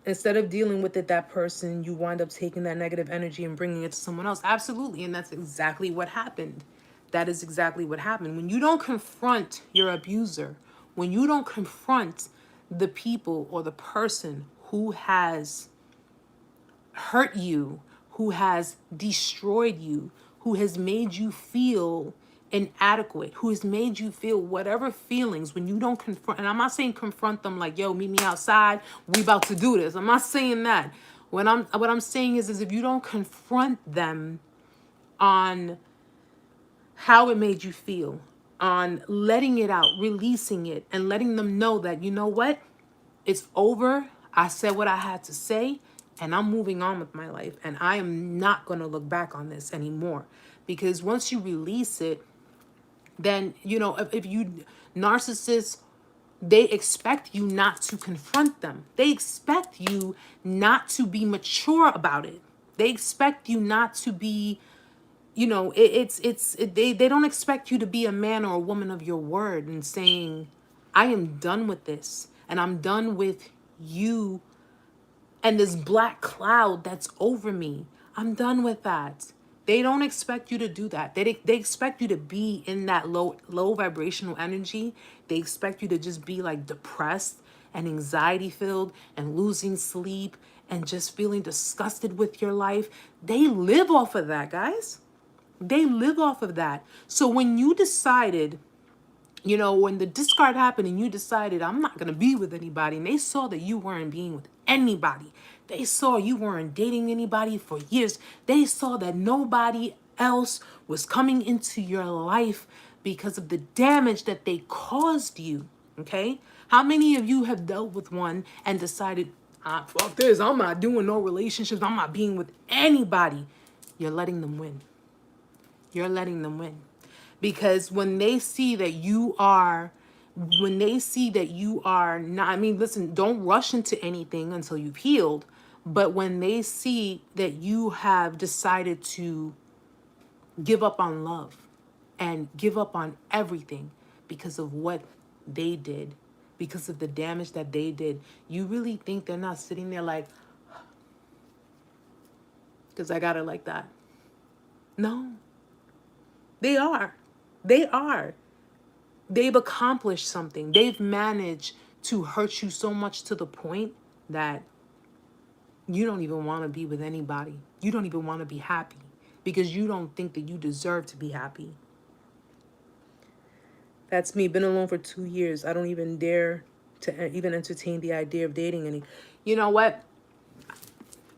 Speaker 1: Instead of dealing with it, that person, you wind up taking that negative energy and bringing it to someone else. Absolutely. And that's exactly what happened. That is exactly what happened. When you don't confront your abuser, when you don't confront the people or the person who has hurt you, who has destroyed you, who has made you feel inadequate, who has made you feel whatever feelings, when you don't confront, and I'm not saying confront them like, yo, meet me outside, we about to do this. I'm not saying that. What I'm saying is if you don't confront them on how it made you feel, on letting it out, releasing it, and letting them know that, you know what, it's over. I said what I had to say, and I'm moving on with my life, and I am not going to look back on this anymore. Because once you release it, then, you know, if you, narcissists, they expect you not to confront them. They expect you not to be mature about it. They expect you not to be, you know, they don't expect you to be a man or a woman of your word and saying, I am done with this, and I'm done with you and this black cloud that's over me. I'm done with that. They don't expect you to do that. They expect you to be in that low vibrational energy. They expect you to just be like depressed and anxiety filled and losing sleep and just feeling disgusted with your life. They live off of that, guys. They live off of that. So when you decided, you know, when the discard happened and you decided, I'm not going to be with anybody, and they saw that you weren't being with anybody, they saw you weren't dating anybody for years, they saw that nobody else was coming into your life because of the damage that they caused you, okay? How many of you have dealt with one and decided, fuck this, I'm not doing no relationships, I'm not being with anybody? You're letting them win. You're letting them win. Because when they see that you are not, I mean, listen, don't rush into anything until you've healed. But when they see that you have decided to give up on love and give up on everything because of what they did, because of the damage that they did, you really think they're not sitting there like, because I got it like that? No. They are. They are. They've accomplished something. They've managed to hurt you so much to the point that you don't even want to be with anybody. You don't even want to be happy because you don't think that you deserve to be happy. That's me. Been alone for 2 years. I don't even dare to even entertain the idea of dating any. You know what?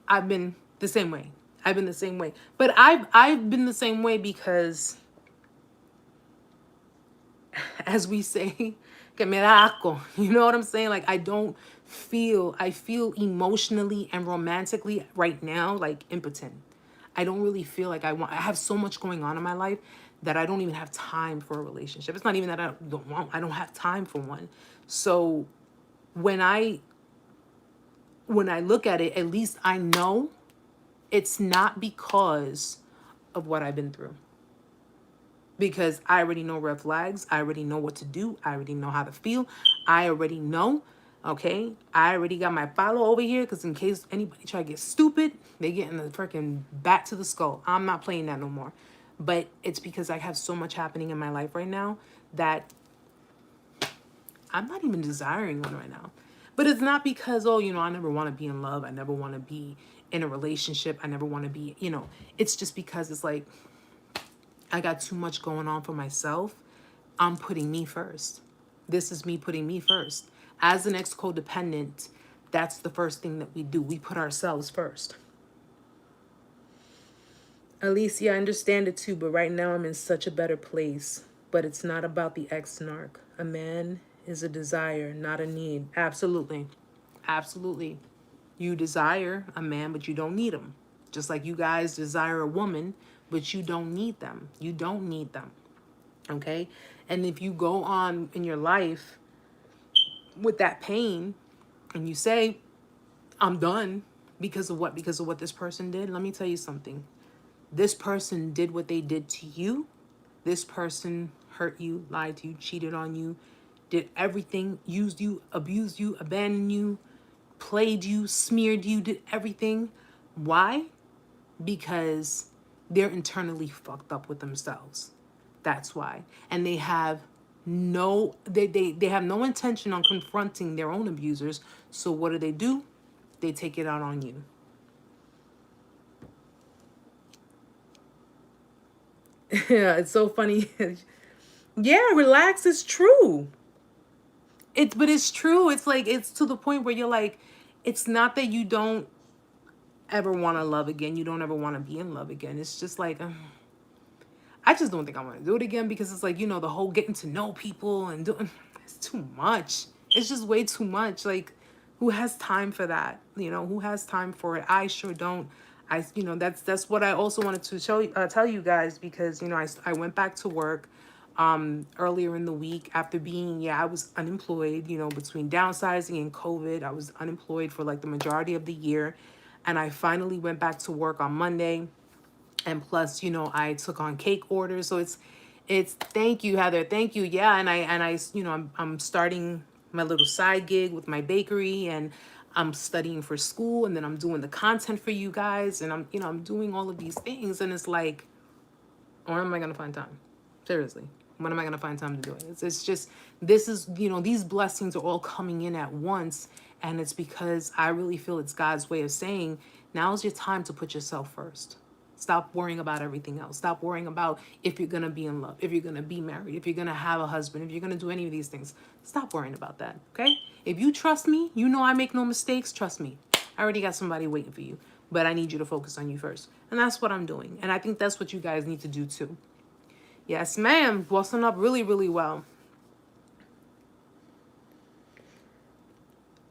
Speaker 1: I've been the same way. I've been the same way. But I've been the same way because, as we say, que me da asco. You know what I'm saying? Like, I feel emotionally and romantically right now like impotent. I don't really feel like I have so much going on in my life that I don't even have time for a relationship. It's not even that I don't have time for one. So when I look at it, at least I know it's not because of what I've been through. Because I already know red flags. I already know what to do. I already know how to feel. I already know, okay? I already got my palo over here because in case anybody try to get stupid, they get in the freaking back to the skull. I'm not playing that no more. But it's because I have so much happening in my life right now that I'm not even desiring one right now. But it's not because, oh, you know, I never want to be in love. I never want to be in a relationship. I never want to be, you know. It's just because it's like, I got too much going on for myself. I'm putting me first. This is me putting me first. As an ex-codependent, that's the first thing that we do. We put ourselves first. Alicia, I understand it too, but right now I'm in such a better place. But it's not about the ex-narc. A man is a desire, not a need. Absolutely. Absolutely. You desire a man, but you don't need him. Just like you guys desire a woman, but you don't need them. You don't need them. Okay? And if you go on in your life with that pain and you say, I'm done because of what? Because of what this person did. Let me tell you something. This person did what they did to you. This person hurt you, lied to you, cheated on you, did everything, used you, abused you, abandoned you, played you, smeared you, did everything. Why? Because they're internally fucked up with themselves. That's why. And they have they have no intention on confronting their own abusers. So what do? They take it out on you. Yeah, it's so funny. Yeah, relax. It's true. But it's true. It's like, it's to the point where you're like, it's not that you don't ever want to love again. You don't ever want to be in love again. It's just like, I just don't think I want to do it again, because it's like, you know, the whole getting to know people and doing, it's too much. It's just way too much. Like, who has time for that? You know, who has time for it? I sure don't. You know, that's what I also wanted to tell you guys, because, you know, I went back to work earlier in the week after being, I was unemployed, you know, between downsizing and COVID. I was unemployed for like the majority of the year. And I finally went back to work on Monday. And plus, you know, I took on cake orders. So it's thank you, Heather. Thank you. Yeah. And I, you know, I'm starting my little side gig with my bakery, and I'm studying for school, and then I'm doing the content for you guys. And I'm doing all of these things. And it's like, or am I going to find time? Seriously. When am I going to find time to do it? It's just, this is, you know, these blessings are all coming in at once. And it's because I really feel it's God's way of saying, now's your time to put yourself first. Stop worrying about everything else. Stop worrying about if you're going to be in love, if you're going to be married, if you're going to have a husband, if you're going to do any of these things. Stop worrying about that, okay? If you trust me, you know I make no mistakes. Trust me. I already got somebody waiting for you. But I need you to focus on you first. And that's what I'm doing. And I think that's what you guys need to do too. Yes, ma'am. Bossing up really, really well.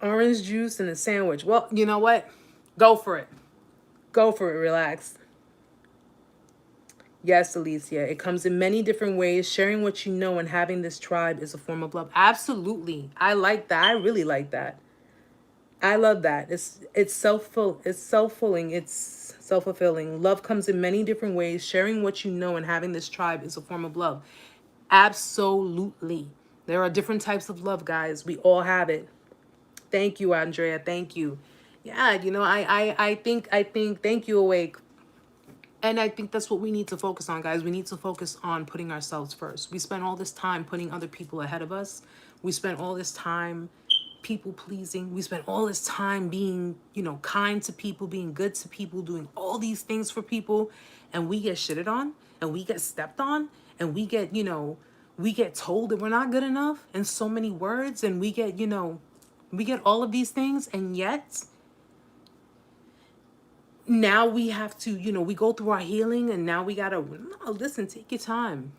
Speaker 1: Orange juice and a sandwich. Well, you know what? Go for it. Go for it. Relax. Yes, Alicia. It comes in many different ways. Sharing what you know and having this tribe is a form of love. Absolutely. I like that. I really like that. I love that. It's self-fulfilling. It's self-fulfilling. Love comes in many different ways. Sharing what you know and having this tribe is a form of love. Absolutely. There are different types of love, guys. We all have it. Thank you, Andrea. Thank you. Yeah, you know, I think, thank you, Awake. And I think that's what we need to focus on, guys. We need to focus on putting ourselves first. We spend all this time putting other people ahead of us. We spend all this time people pleasing. We spend all this time being, you know, kind to people, being good to people, doing all these things for people. And we get shitted on, and we get stepped on, and we get, you know, we get told that we're not good enough in so many words. And we get, you know, we get all of these things. And yet now we have to, you know, we go through our healing, and now we gotta, no, listen, take your time.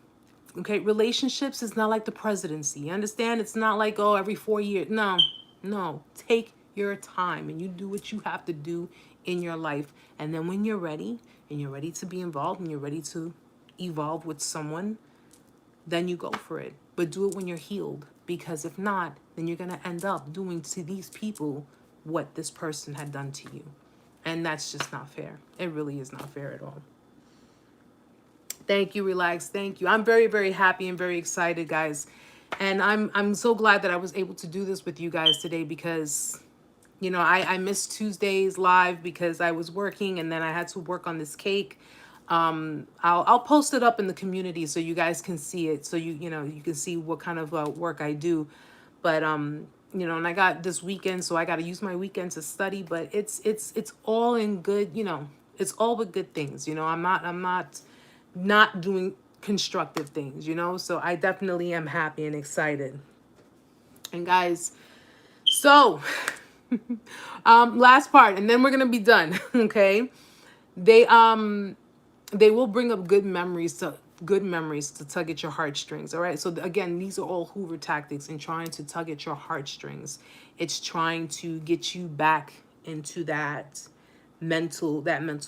Speaker 1: Okay, relationships is not like the presidency. You understand? It's not like, oh, every 4 years. No, take your time, and you do what you have to do in your life. And then when you're ready, and you're ready to be involved, and you're ready to evolve with someone, then you go for it. But do it when you're healed, because if not, then you're gonna end up doing to these people what this person had done to you. And that's just not fair. It really is not fair at all. Thank you, Relax. Thank you. I'm very, very happy and very excited, guys. And I'm so glad that I was able to do this with you guys today, because, you know, I missed Tuesdays live because I was working, and then I had to work on this cake. I'll post it up in the community so you guys can see it. So you know, you can see what kind of work I do. But you know, and I got this weekend, so I got to use my weekend to study. But it's all in good, you know, it's all with good things. You know, I'm not doing constructive things, you know. So I definitely am happy and excited. And guys, so last part, and then we're gonna be done. Okay, they they will bring up good memories to tug at your heartstrings. All right. So again, these are all Hoover tactics in trying to tug at your heartstrings. It's trying to get you back into that mental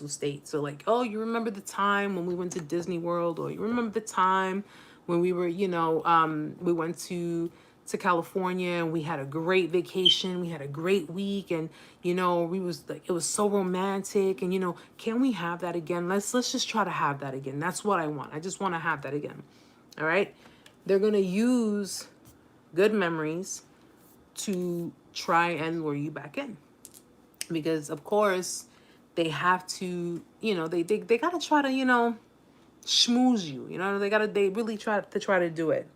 Speaker 1: state. So like, oh, you remember the time when we went to Disney World, or you remember the time when we were, we went to California and we had a great vacation, we had a great week, and we was like, it was so romantic, and can we have that again? Let's just try to have that again. That's what I want. I just want to have that again. All right. They're going to use good memories to try and lure you back in, because of course they have to, they got to try to, schmooze you, they really try to do it.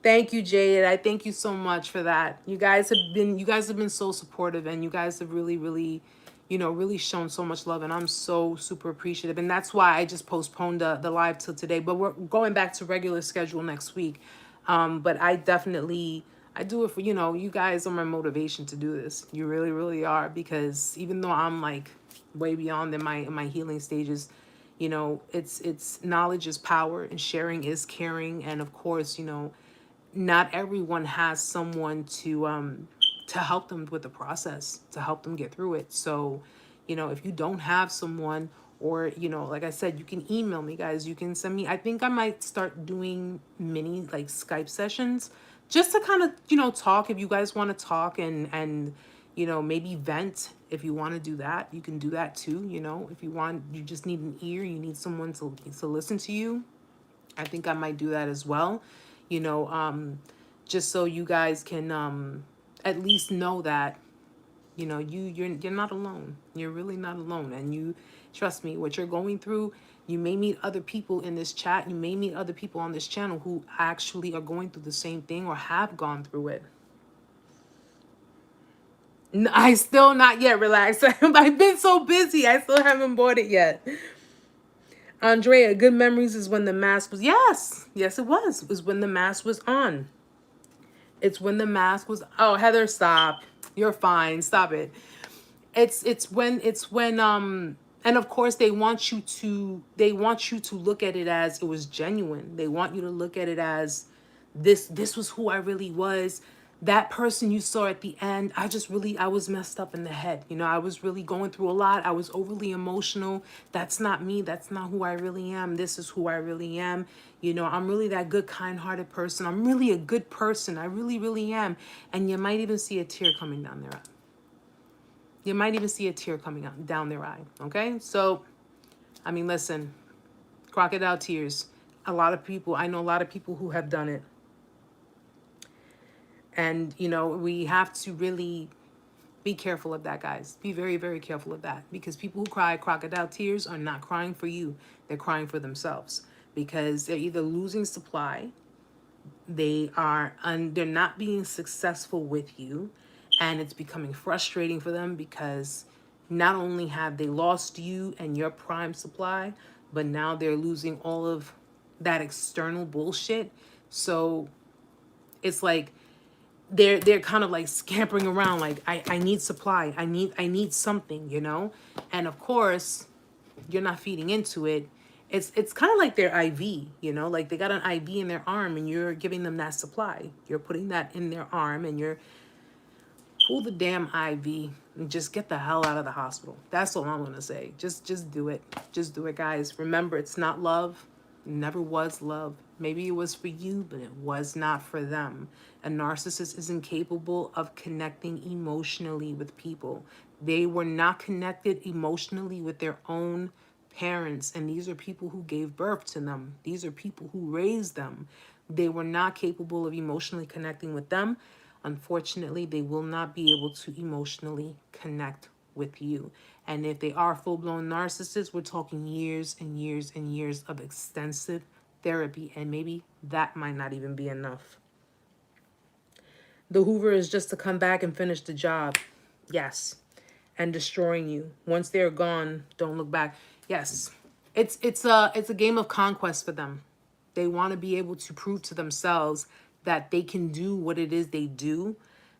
Speaker 1: Thank you, Jade. I thank you so much for that. You guys have been so supportive, and you guys have really, really, really shown so much love, and I'm so super appreciative. And that's why I just postponed the live till today, but we're going back to regular schedule next week. But I do it for, you guys are my motivation to do this. You really, really are, because even though I'm like way beyond in my healing stages, it's knowledge is power and sharing is caring. And of course, not everyone has someone to help them with the process, to help them get through it. So, if you don't have someone, or, like I said, you can email me, guys. You can send me, I think I might start doing mini like Skype sessions just to kind of, talk. If you guys want to talk and maybe vent, if you want to do that, you can do that too. If you want, you just need an ear, you need someone to listen to you. I think I might do that as well. Just so you guys can at least know that you're not alone. You're really not alone. And you trust me, what you're going through, you may meet other people in this chat, you may meet other people on this channel who actually are going through the same thing or have gone through it. I still not yet. Relax. I've been so busy, I still haven't bought it yet. Andrea, good memories is when the mask was, yes, it was. It was when the mask was on. It's when the mask was, oh, Heather, stop. You're fine. Stop it. It's when, and of course they want you to look at it as it was genuine. They want you to look at it as this was who I really was. That person you saw at the end, I was messed up in the head. I was really going through a lot. I was overly emotional. That's not me. That's not who I really am. This is who I really am. I'm really that good, kind-hearted person. I'm really a good person. I really, really am. And you might even see a tear coming down their eye. You might even see a tear coming out down their eye. Okay? So, I mean, listen, crocodile tears. I know a lot of people who have done it. And, we have to really be careful of that, guys. Be very, very careful of that. Because people who cry crocodile tears are not crying for you. They're crying for themselves. Because they're either losing supply, they're not being successful with you, and it's becoming frustrating for them because not only have they lost you and your prime supply, but now they're losing all of that external bullshit. So it's like they're kind of like scampering around like, I need supply, I need something, and of course you're not feeding into it. It's kind of like their IV, like they got an IV in their arm and you're giving them that supply. You're putting that in their arm and you're pull the damn IV and just get the hell out of the hospital. That's all I'm gonna say. Just do it. Just do it, guys. Remember, it's not love. It never was love. Maybe it was for you, but it was not for them. A narcissist isn't capable of connecting emotionally with people. They were not connected emotionally with their own parents, and these are people who gave birth to them. These are people who raised them. They were not capable of emotionally connecting with them. Unfortunately, they will not be able to emotionally connect with you. And if they are full-blown narcissists, we're talking years and years and years of extensive therapy, and maybe that might not even be enough. The Hoover is just to come back and finish the job. Yes. And destroying you. Once they're gone, don't look back. Yes. It's a game of conquest for them. They want to be able to prove to themselves that they can do what it is they do.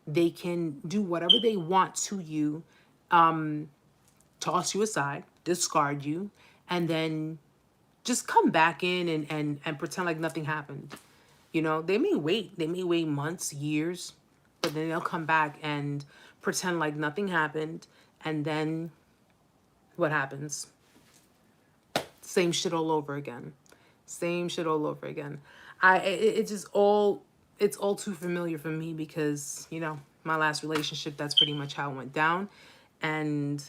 Speaker 1: They can do whatever they want to you, toss you aside, discard you, and then just come back in and pretend like nothing happened. You know, they may wait months, years, but then they'll come back and pretend like nothing happened. And then what happens? Same shit all over again. Same shit all over again. It's just all, it's all too familiar for me because, you know, my last relationship, that's pretty much how it went down. And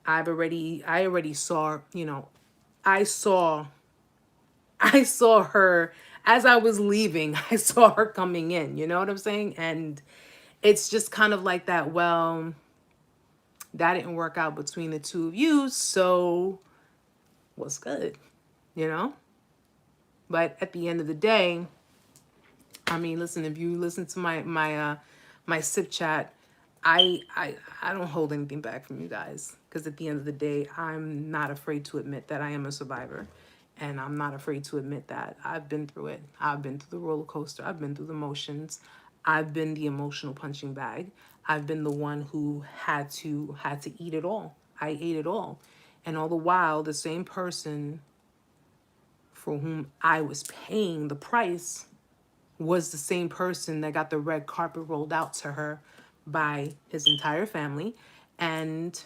Speaker 1: I already saw, you know, I saw her as I was leaving. I saw her coming in, you know what I'm saying? And it's just kind of like that, well, that didn't work out between the two of you, so what's good, you know? But at the end of the day, I mean, listen, if you listen to my sip chat, I don't hold anything back from you guys, because at the end of the day, I'm not afraid to admit that I am a survivor, and I'm not afraid to admit that I've been through it. I've been through the roller coaster. I've been through the motions. I've been the emotional punching bag. I've been the one who had to eat it all. I ate it all. And all the while, the same person for whom I was paying the price was the same person that got the red carpet rolled out to her by his entire family. And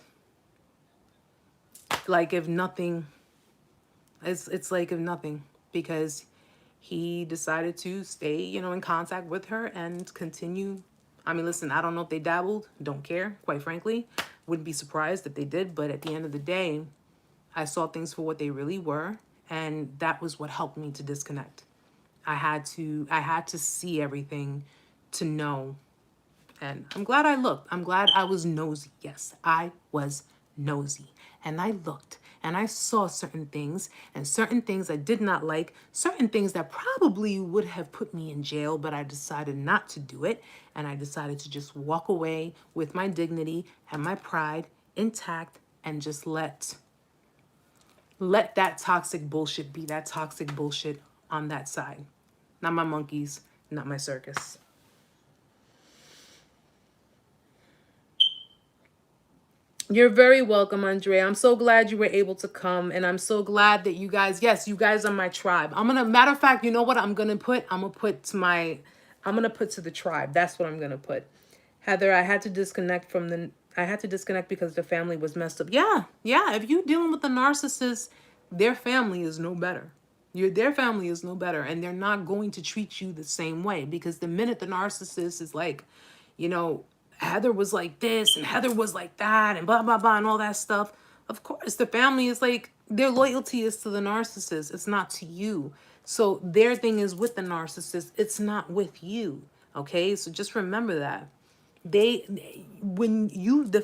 Speaker 1: like if nothing, it's like if nothing, because he decided to stay, you know, in contact with her and continue. I mean, listen, I don't know if they dabbled, don't care, quite frankly. Wouldn't be surprised if they did, but at the end of the day, I saw things for what they really were, and that was what helped me to disconnect. I had to see everything to know. And I'm glad I looked. I'm glad I was nosy. Yes, I was nosy. And I looked and I saw certain things, and certain things I did not like, certain things that probably would have put me in jail, but I decided not to do it. And I decided to just walk away with my dignity and my pride intact and just let that toxic bullshit be that toxic bullshit on that side. Not my monkeys, not my circus. You're very welcome, Andrea. I'm so glad you were able to come, and I'm so glad that you guys, yes, you guys are my tribe. Matter of fact, you know what I'm gonna put? I'm gonna put to the tribe. That's what I'm gonna put. Heather, I had to disconnect because the family was messed up. Yeah, if you're dealing with a narcissist, their family is no better. Their family is no better, and they're not going to treat you the same way, because the minute the narcissist is like, you know, Heather was like this and Heather was like that and blah, blah, blah, and all that stuff. Of course, the family is like, their loyalty is to the narcissist. It's not to you. So their thing is with the narcissist. It's not with you. Okay. So just remember that the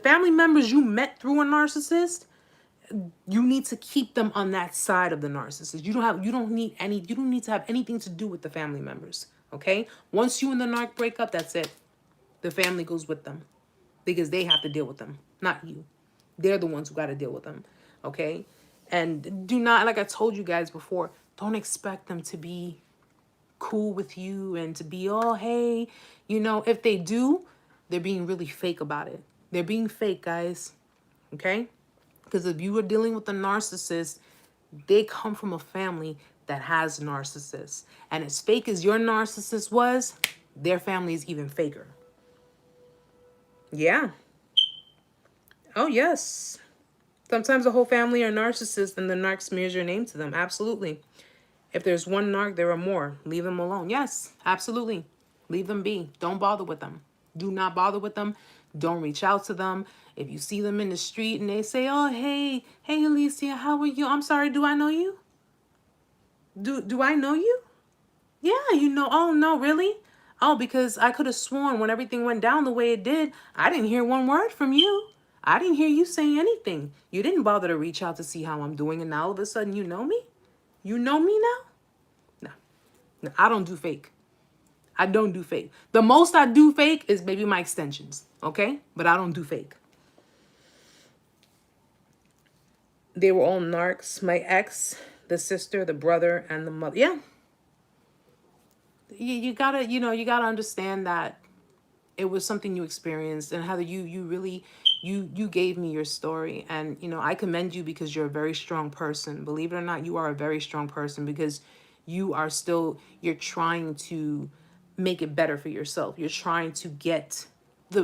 Speaker 1: family members you met through a narcissist, you need to keep them on that side of the narcissist. You don't need to have anything to do with the family members. Okay. Once you and the narc break up, that's it. The family goes with them because they have to deal with them, not you. They're the ones who got to deal with them, okay? And do not, like I told you guys before, don't expect them to be cool with you and to be, oh, hey, you know, if they do, they're being really fake about it. They're being fake, guys, okay? Because if you are dealing with a narcissist, they come from a family that has narcissists. And as fake as your narcissist was, their family is even faker. Yeah. Oh, yes. Sometimes the whole family are narcissists and the narc smears your name to them. Absolutely. If there's one narc, there are more. Leave them alone. Yes, absolutely. Leave them be. Don't bother with them. Do not bother with them. Don't reach out to them. If you see them in the street and they say, oh, hey, Alicia, how are you? I'm sorry, do I know you? Do I know you? Yeah, you know. Oh, no, really? Oh, because I could have sworn when everything went down the way it did, I didn't hear one word from you. I didn't hear you saying anything. You didn't bother to reach out to see how I'm doing, and now all of a sudden you know me? You know me now? No, I don't do fake. I don't do fake. The most I do fake is maybe my extensions, okay? But I don't do fake. They were all narcs. My ex, the sister, the brother, and the mother. Yeah. You gotta understand that it was something you experienced, and how you really, you gave me your story, and you know, I commend you because you're a very strong person. Believe it or not, you are a very strong person because you are still, you're trying to make it better for yourself. You're trying to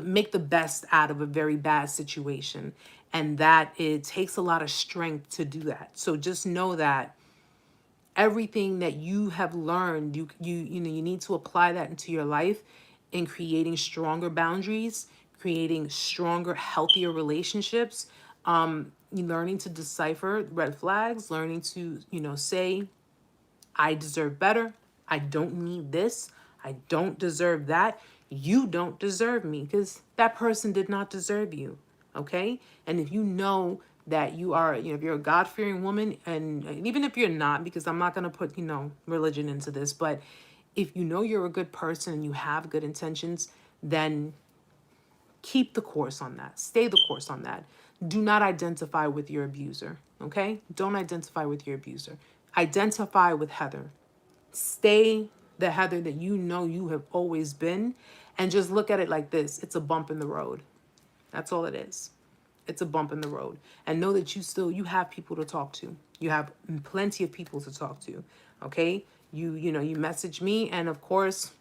Speaker 1: make the best out of a very bad situation, and that it takes a lot of strength to do that. So just know that everything that you have learned, you know, you need to apply that into your life in creating stronger boundaries, creating stronger, healthier relationships, learning to decipher red flags, learning to, you know, say, I deserve better. I don't need this. I don't deserve that. You don't deserve me, because that person did not deserve you. Okay? And if you know that you are, you know, if you're a God-fearing woman, and even if you're not, because I'm not going to put, you know, religion into this, but if you know you're a good person and you have good intentions, then keep the course on that. Stay the course on that. Do not identify with your abuser. Okay? Don't identify with your abuser. Identify with Heather. Stay the Heather that you know you have always been, and just look at it like this. It's a bump in the road. That's all it is. It's a bump in the road. And know that you have people to talk to. You have plenty of people to talk to. Okay? You know, you message me, and of course,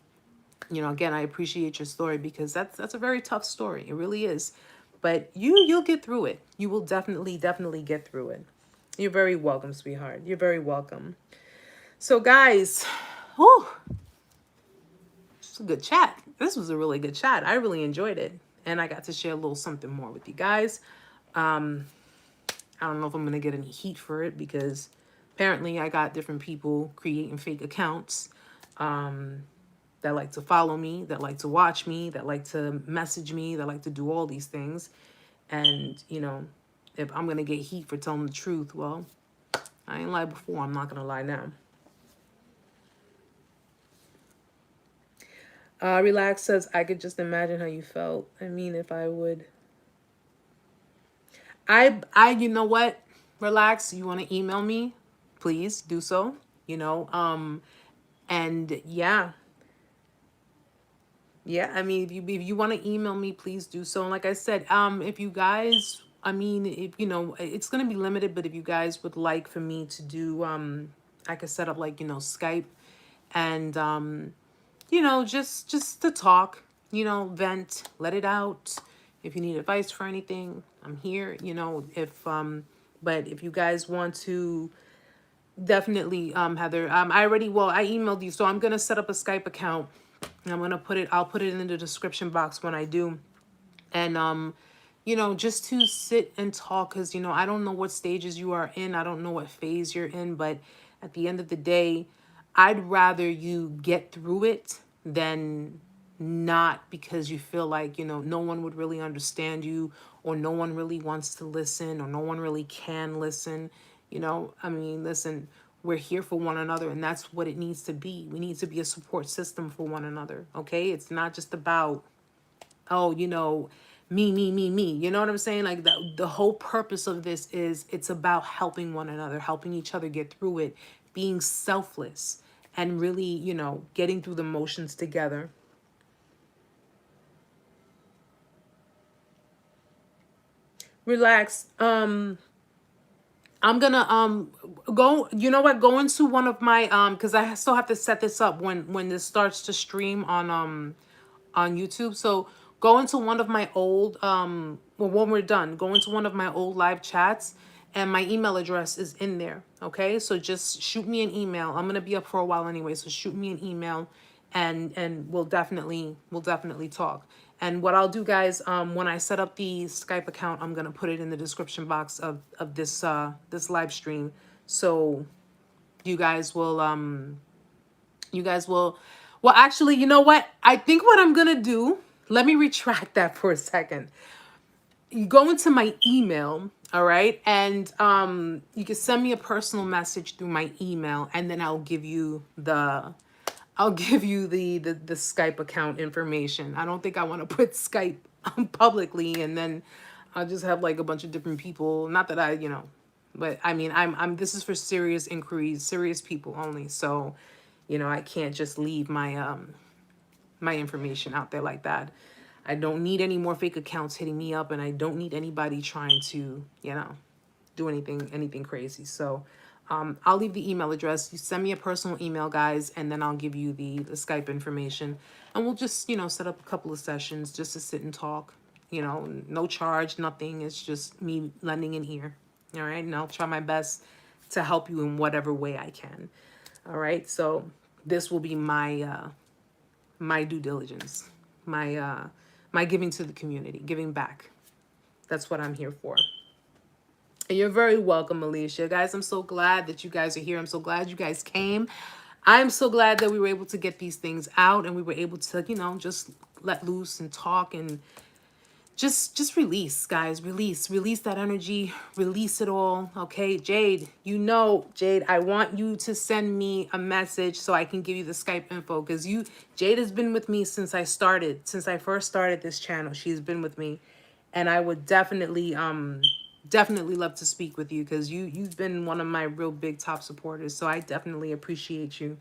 Speaker 1: you know, again, I appreciate your story, because that's a very tough story. It really is. But you'll get through it. You will definitely get through it. You're very welcome, sweetheart. You're very welcome. So guys, whew, it's a good chat. This was a really good chat. I really enjoyed it. And I got to share a little something more with you guys. I don't know if I'm going to get any heat for it, because apparently I got different people creating fake accounts that like to follow me, that like to watch me, that like to message me, that like to do all these things. And, you know, if I'm going to get heat for telling the truth, well, I ain't lied before. I'm not going to lie now. Relax says, I could just imagine how you felt. I mean, if I would. You know what? Relax. You want to email me? Please do so. You know, and yeah. Yeah, I mean, if you want to email me, please do so. And like I said, if you guys, I mean, if you know, it's going to be limited, but if you guys would like for me to do, I could set up like, you know, Skype, and you know, just to talk, you know, vent, let it out. If you need advice for anything, I'm here, you know. But if you guys want to, definitely, Heather, I emailed you, so I'm going to set up a Skype account, and I'll put it in the description box when I do. And, you know, just to sit and talk, because, you know, I don't know what stages you are in. I don't know what phase you're in, but at the end of the day, I'd rather you get through it than not, because you feel like, you know, no one would really understand you, or no one really wants to listen, or no one really can listen. You know, I mean, listen, we're here for one another, and that's what it needs to be. We need to be a support system for one another. Okay. It's not just about, oh, you know, me. You know what I'm saying? Like the whole purpose of this is, it's about helping one another, helping each other get through it, being selfless, and really, you know, getting through the motions together. Relax. I'm gonna go, you know what, go into one of my because I still have to set this up when this starts to stream on YouTube. So go into one of my old well, when we're done, go into one of my old live chats, and my email address is in there. Okay, so just shoot me an email. I'm gonna be up for a while anyway, so shoot me an email, and we'll definitely talk. And what I'll do, guys, when I set up the Skype account, I'm gonna put it in the description box of this this live stream, so you guys will well, actually, you know what? I think what I'm gonna do, let me retract that for a second. You go into my email, all right, and you can send me a personal message through my email, and then I'll give you the Skype account information. I don't think I want to put Skype publicly, and then I'll just have like a bunch of different people. Not that I, you know, but I mean, I'm this is for serious inquiries, serious people only. So, you know, I can't just leave my my information out there like that. I don't need any more fake accounts hitting me up, and I don't need anybody trying to, you know, do anything crazy. So I'll leave the email address. You send me a personal email, guys, and then I'll give you the Skype information. And we'll just, you know, set up a couple of sessions just to sit and talk. You know, no charge, nothing. It's just me lending an ear. All right. And I'll try my best to help you in whatever way I can. All right. So this will be my my due diligence, my giving to the community, giving back. That's what I'm here for. And you're very welcome, Alicia. Guys, I'm so glad that you guys are here. I'm so glad you guys came. I'm so glad that we were able to get these things out and we were able to, you know, just let loose and talk and just release, guys. Release that energy, release it all. Okay, Jade, you know, Jade, I want you to send me a message so I can give you the Skype info, because Jade has been with me since I first started this channel. She's been with me, and I would definitely love to speak with you, because you've been one of my real big top supporters. So I definitely appreciate you.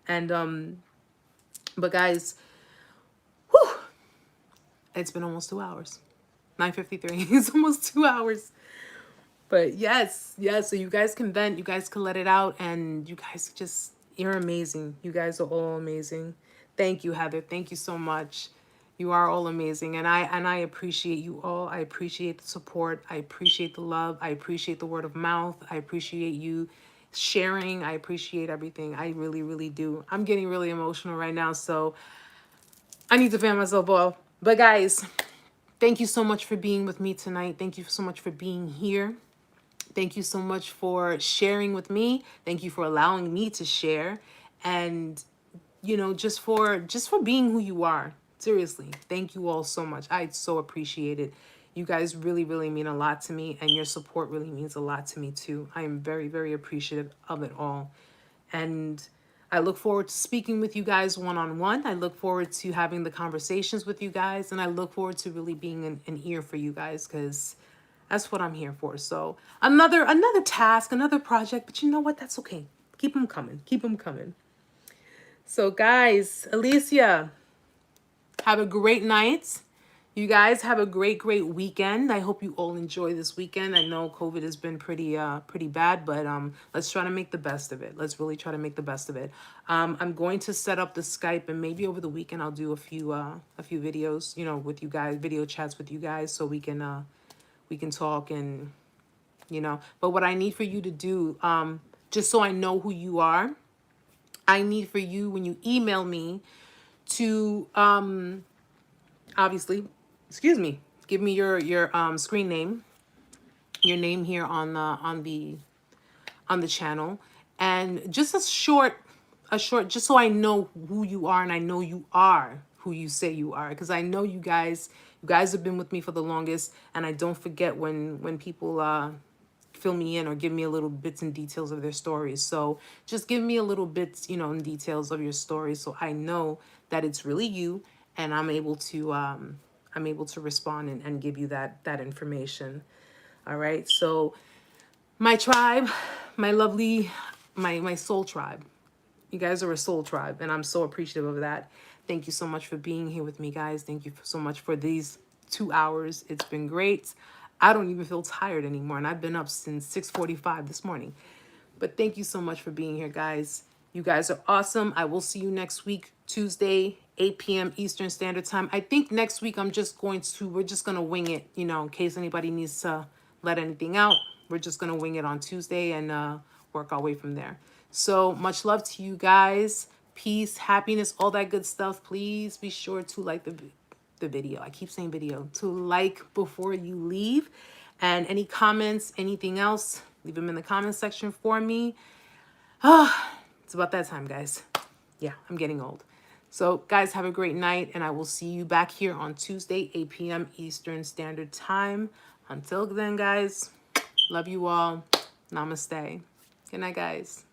Speaker 1: And but guys, whew, it's been almost 2 hours. 9:53. It's almost 2 hours. But yes, so you guys can vent, you guys can let it out, and you guys you're amazing. You guys are all amazing. Thank you, Heather. Thank you so much. You are all amazing, and I appreciate you all. I appreciate the support. I appreciate the love. I appreciate the word of mouth. I appreciate you sharing. I appreciate everything. I really, really do. I'm getting really emotional right now, so I need to fan myself off. But guys, thank you so much for being with me tonight. Thank you so much for being here. Thank you so much for sharing with me. Thank you for allowing me to share, and you know, just for being who you are. Seriously, thank you all so much. I so appreciate it. You guys really, really mean a lot to me, and your support really means a lot to me too. I am very, very appreciative of it all. And I look forward to speaking with you guys one-on-one. I look forward to having the conversations with you guys, and I look forward to really being an ear for you guys, because that's what I'm here for. So another task, another project, but you know what? That's okay. Keep them coming. Keep them coming. So guys, Alicia, have a great night. You guys have a great weekend. I hope you all enjoy this weekend. I know COVID has been pretty bad, but let's try to make the best of it. Let's really try to make the best of it. I'm going to set up the Skype, and maybe over the weekend I'll do a few videos, you know, with you guys, video chats with you guys, so we can talk, and you know. But what I need for you to do, just so I know who you are, I need for you, when you email me, to obviously, give me your screen name, your name here on the channel, and just a short, just so I know who you are, and I know you are who you say you are, because I know you guys have been with me for the longest, and I don't forget when people fill me in or give me a little bits and details of their stories. So just give me a little bits, you know, and details of your story, so I know that it's really you, and I'm able to respond and give you that information. All right. So my tribe, my lovely, my soul tribe, you guys are a soul tribe, and I'm so appreciative of that. Thank you so much for being here with me, guys. Thank you so much for these 2 hours. It's been great. I don't even feel tired anymore, and I've been up since 6:45 this morning. But thank you so much for being here, guys. You guys are awesome. I will see you next week, Tuesday, 8 p.m. Eastern Standard Time. I think next week we're just going to wing it, you know, in case anybody needs to let anything out. We're just going to wing it on Tuesday and work our way from there. So much love to you guys. Peace, happiness, all that good stuff. Please be sure to like the video. I keep saying video. To like before you leave. And any comments, anything else, leave them in the comment section for me. It's about that time, guys. Yeah, I'm getting old. So, guys, have a great night, and I will see you back here on Tuesday, 8 p.m. Eastern Standard Time. Until then, guys, love you all. Namaste. Good night, guys.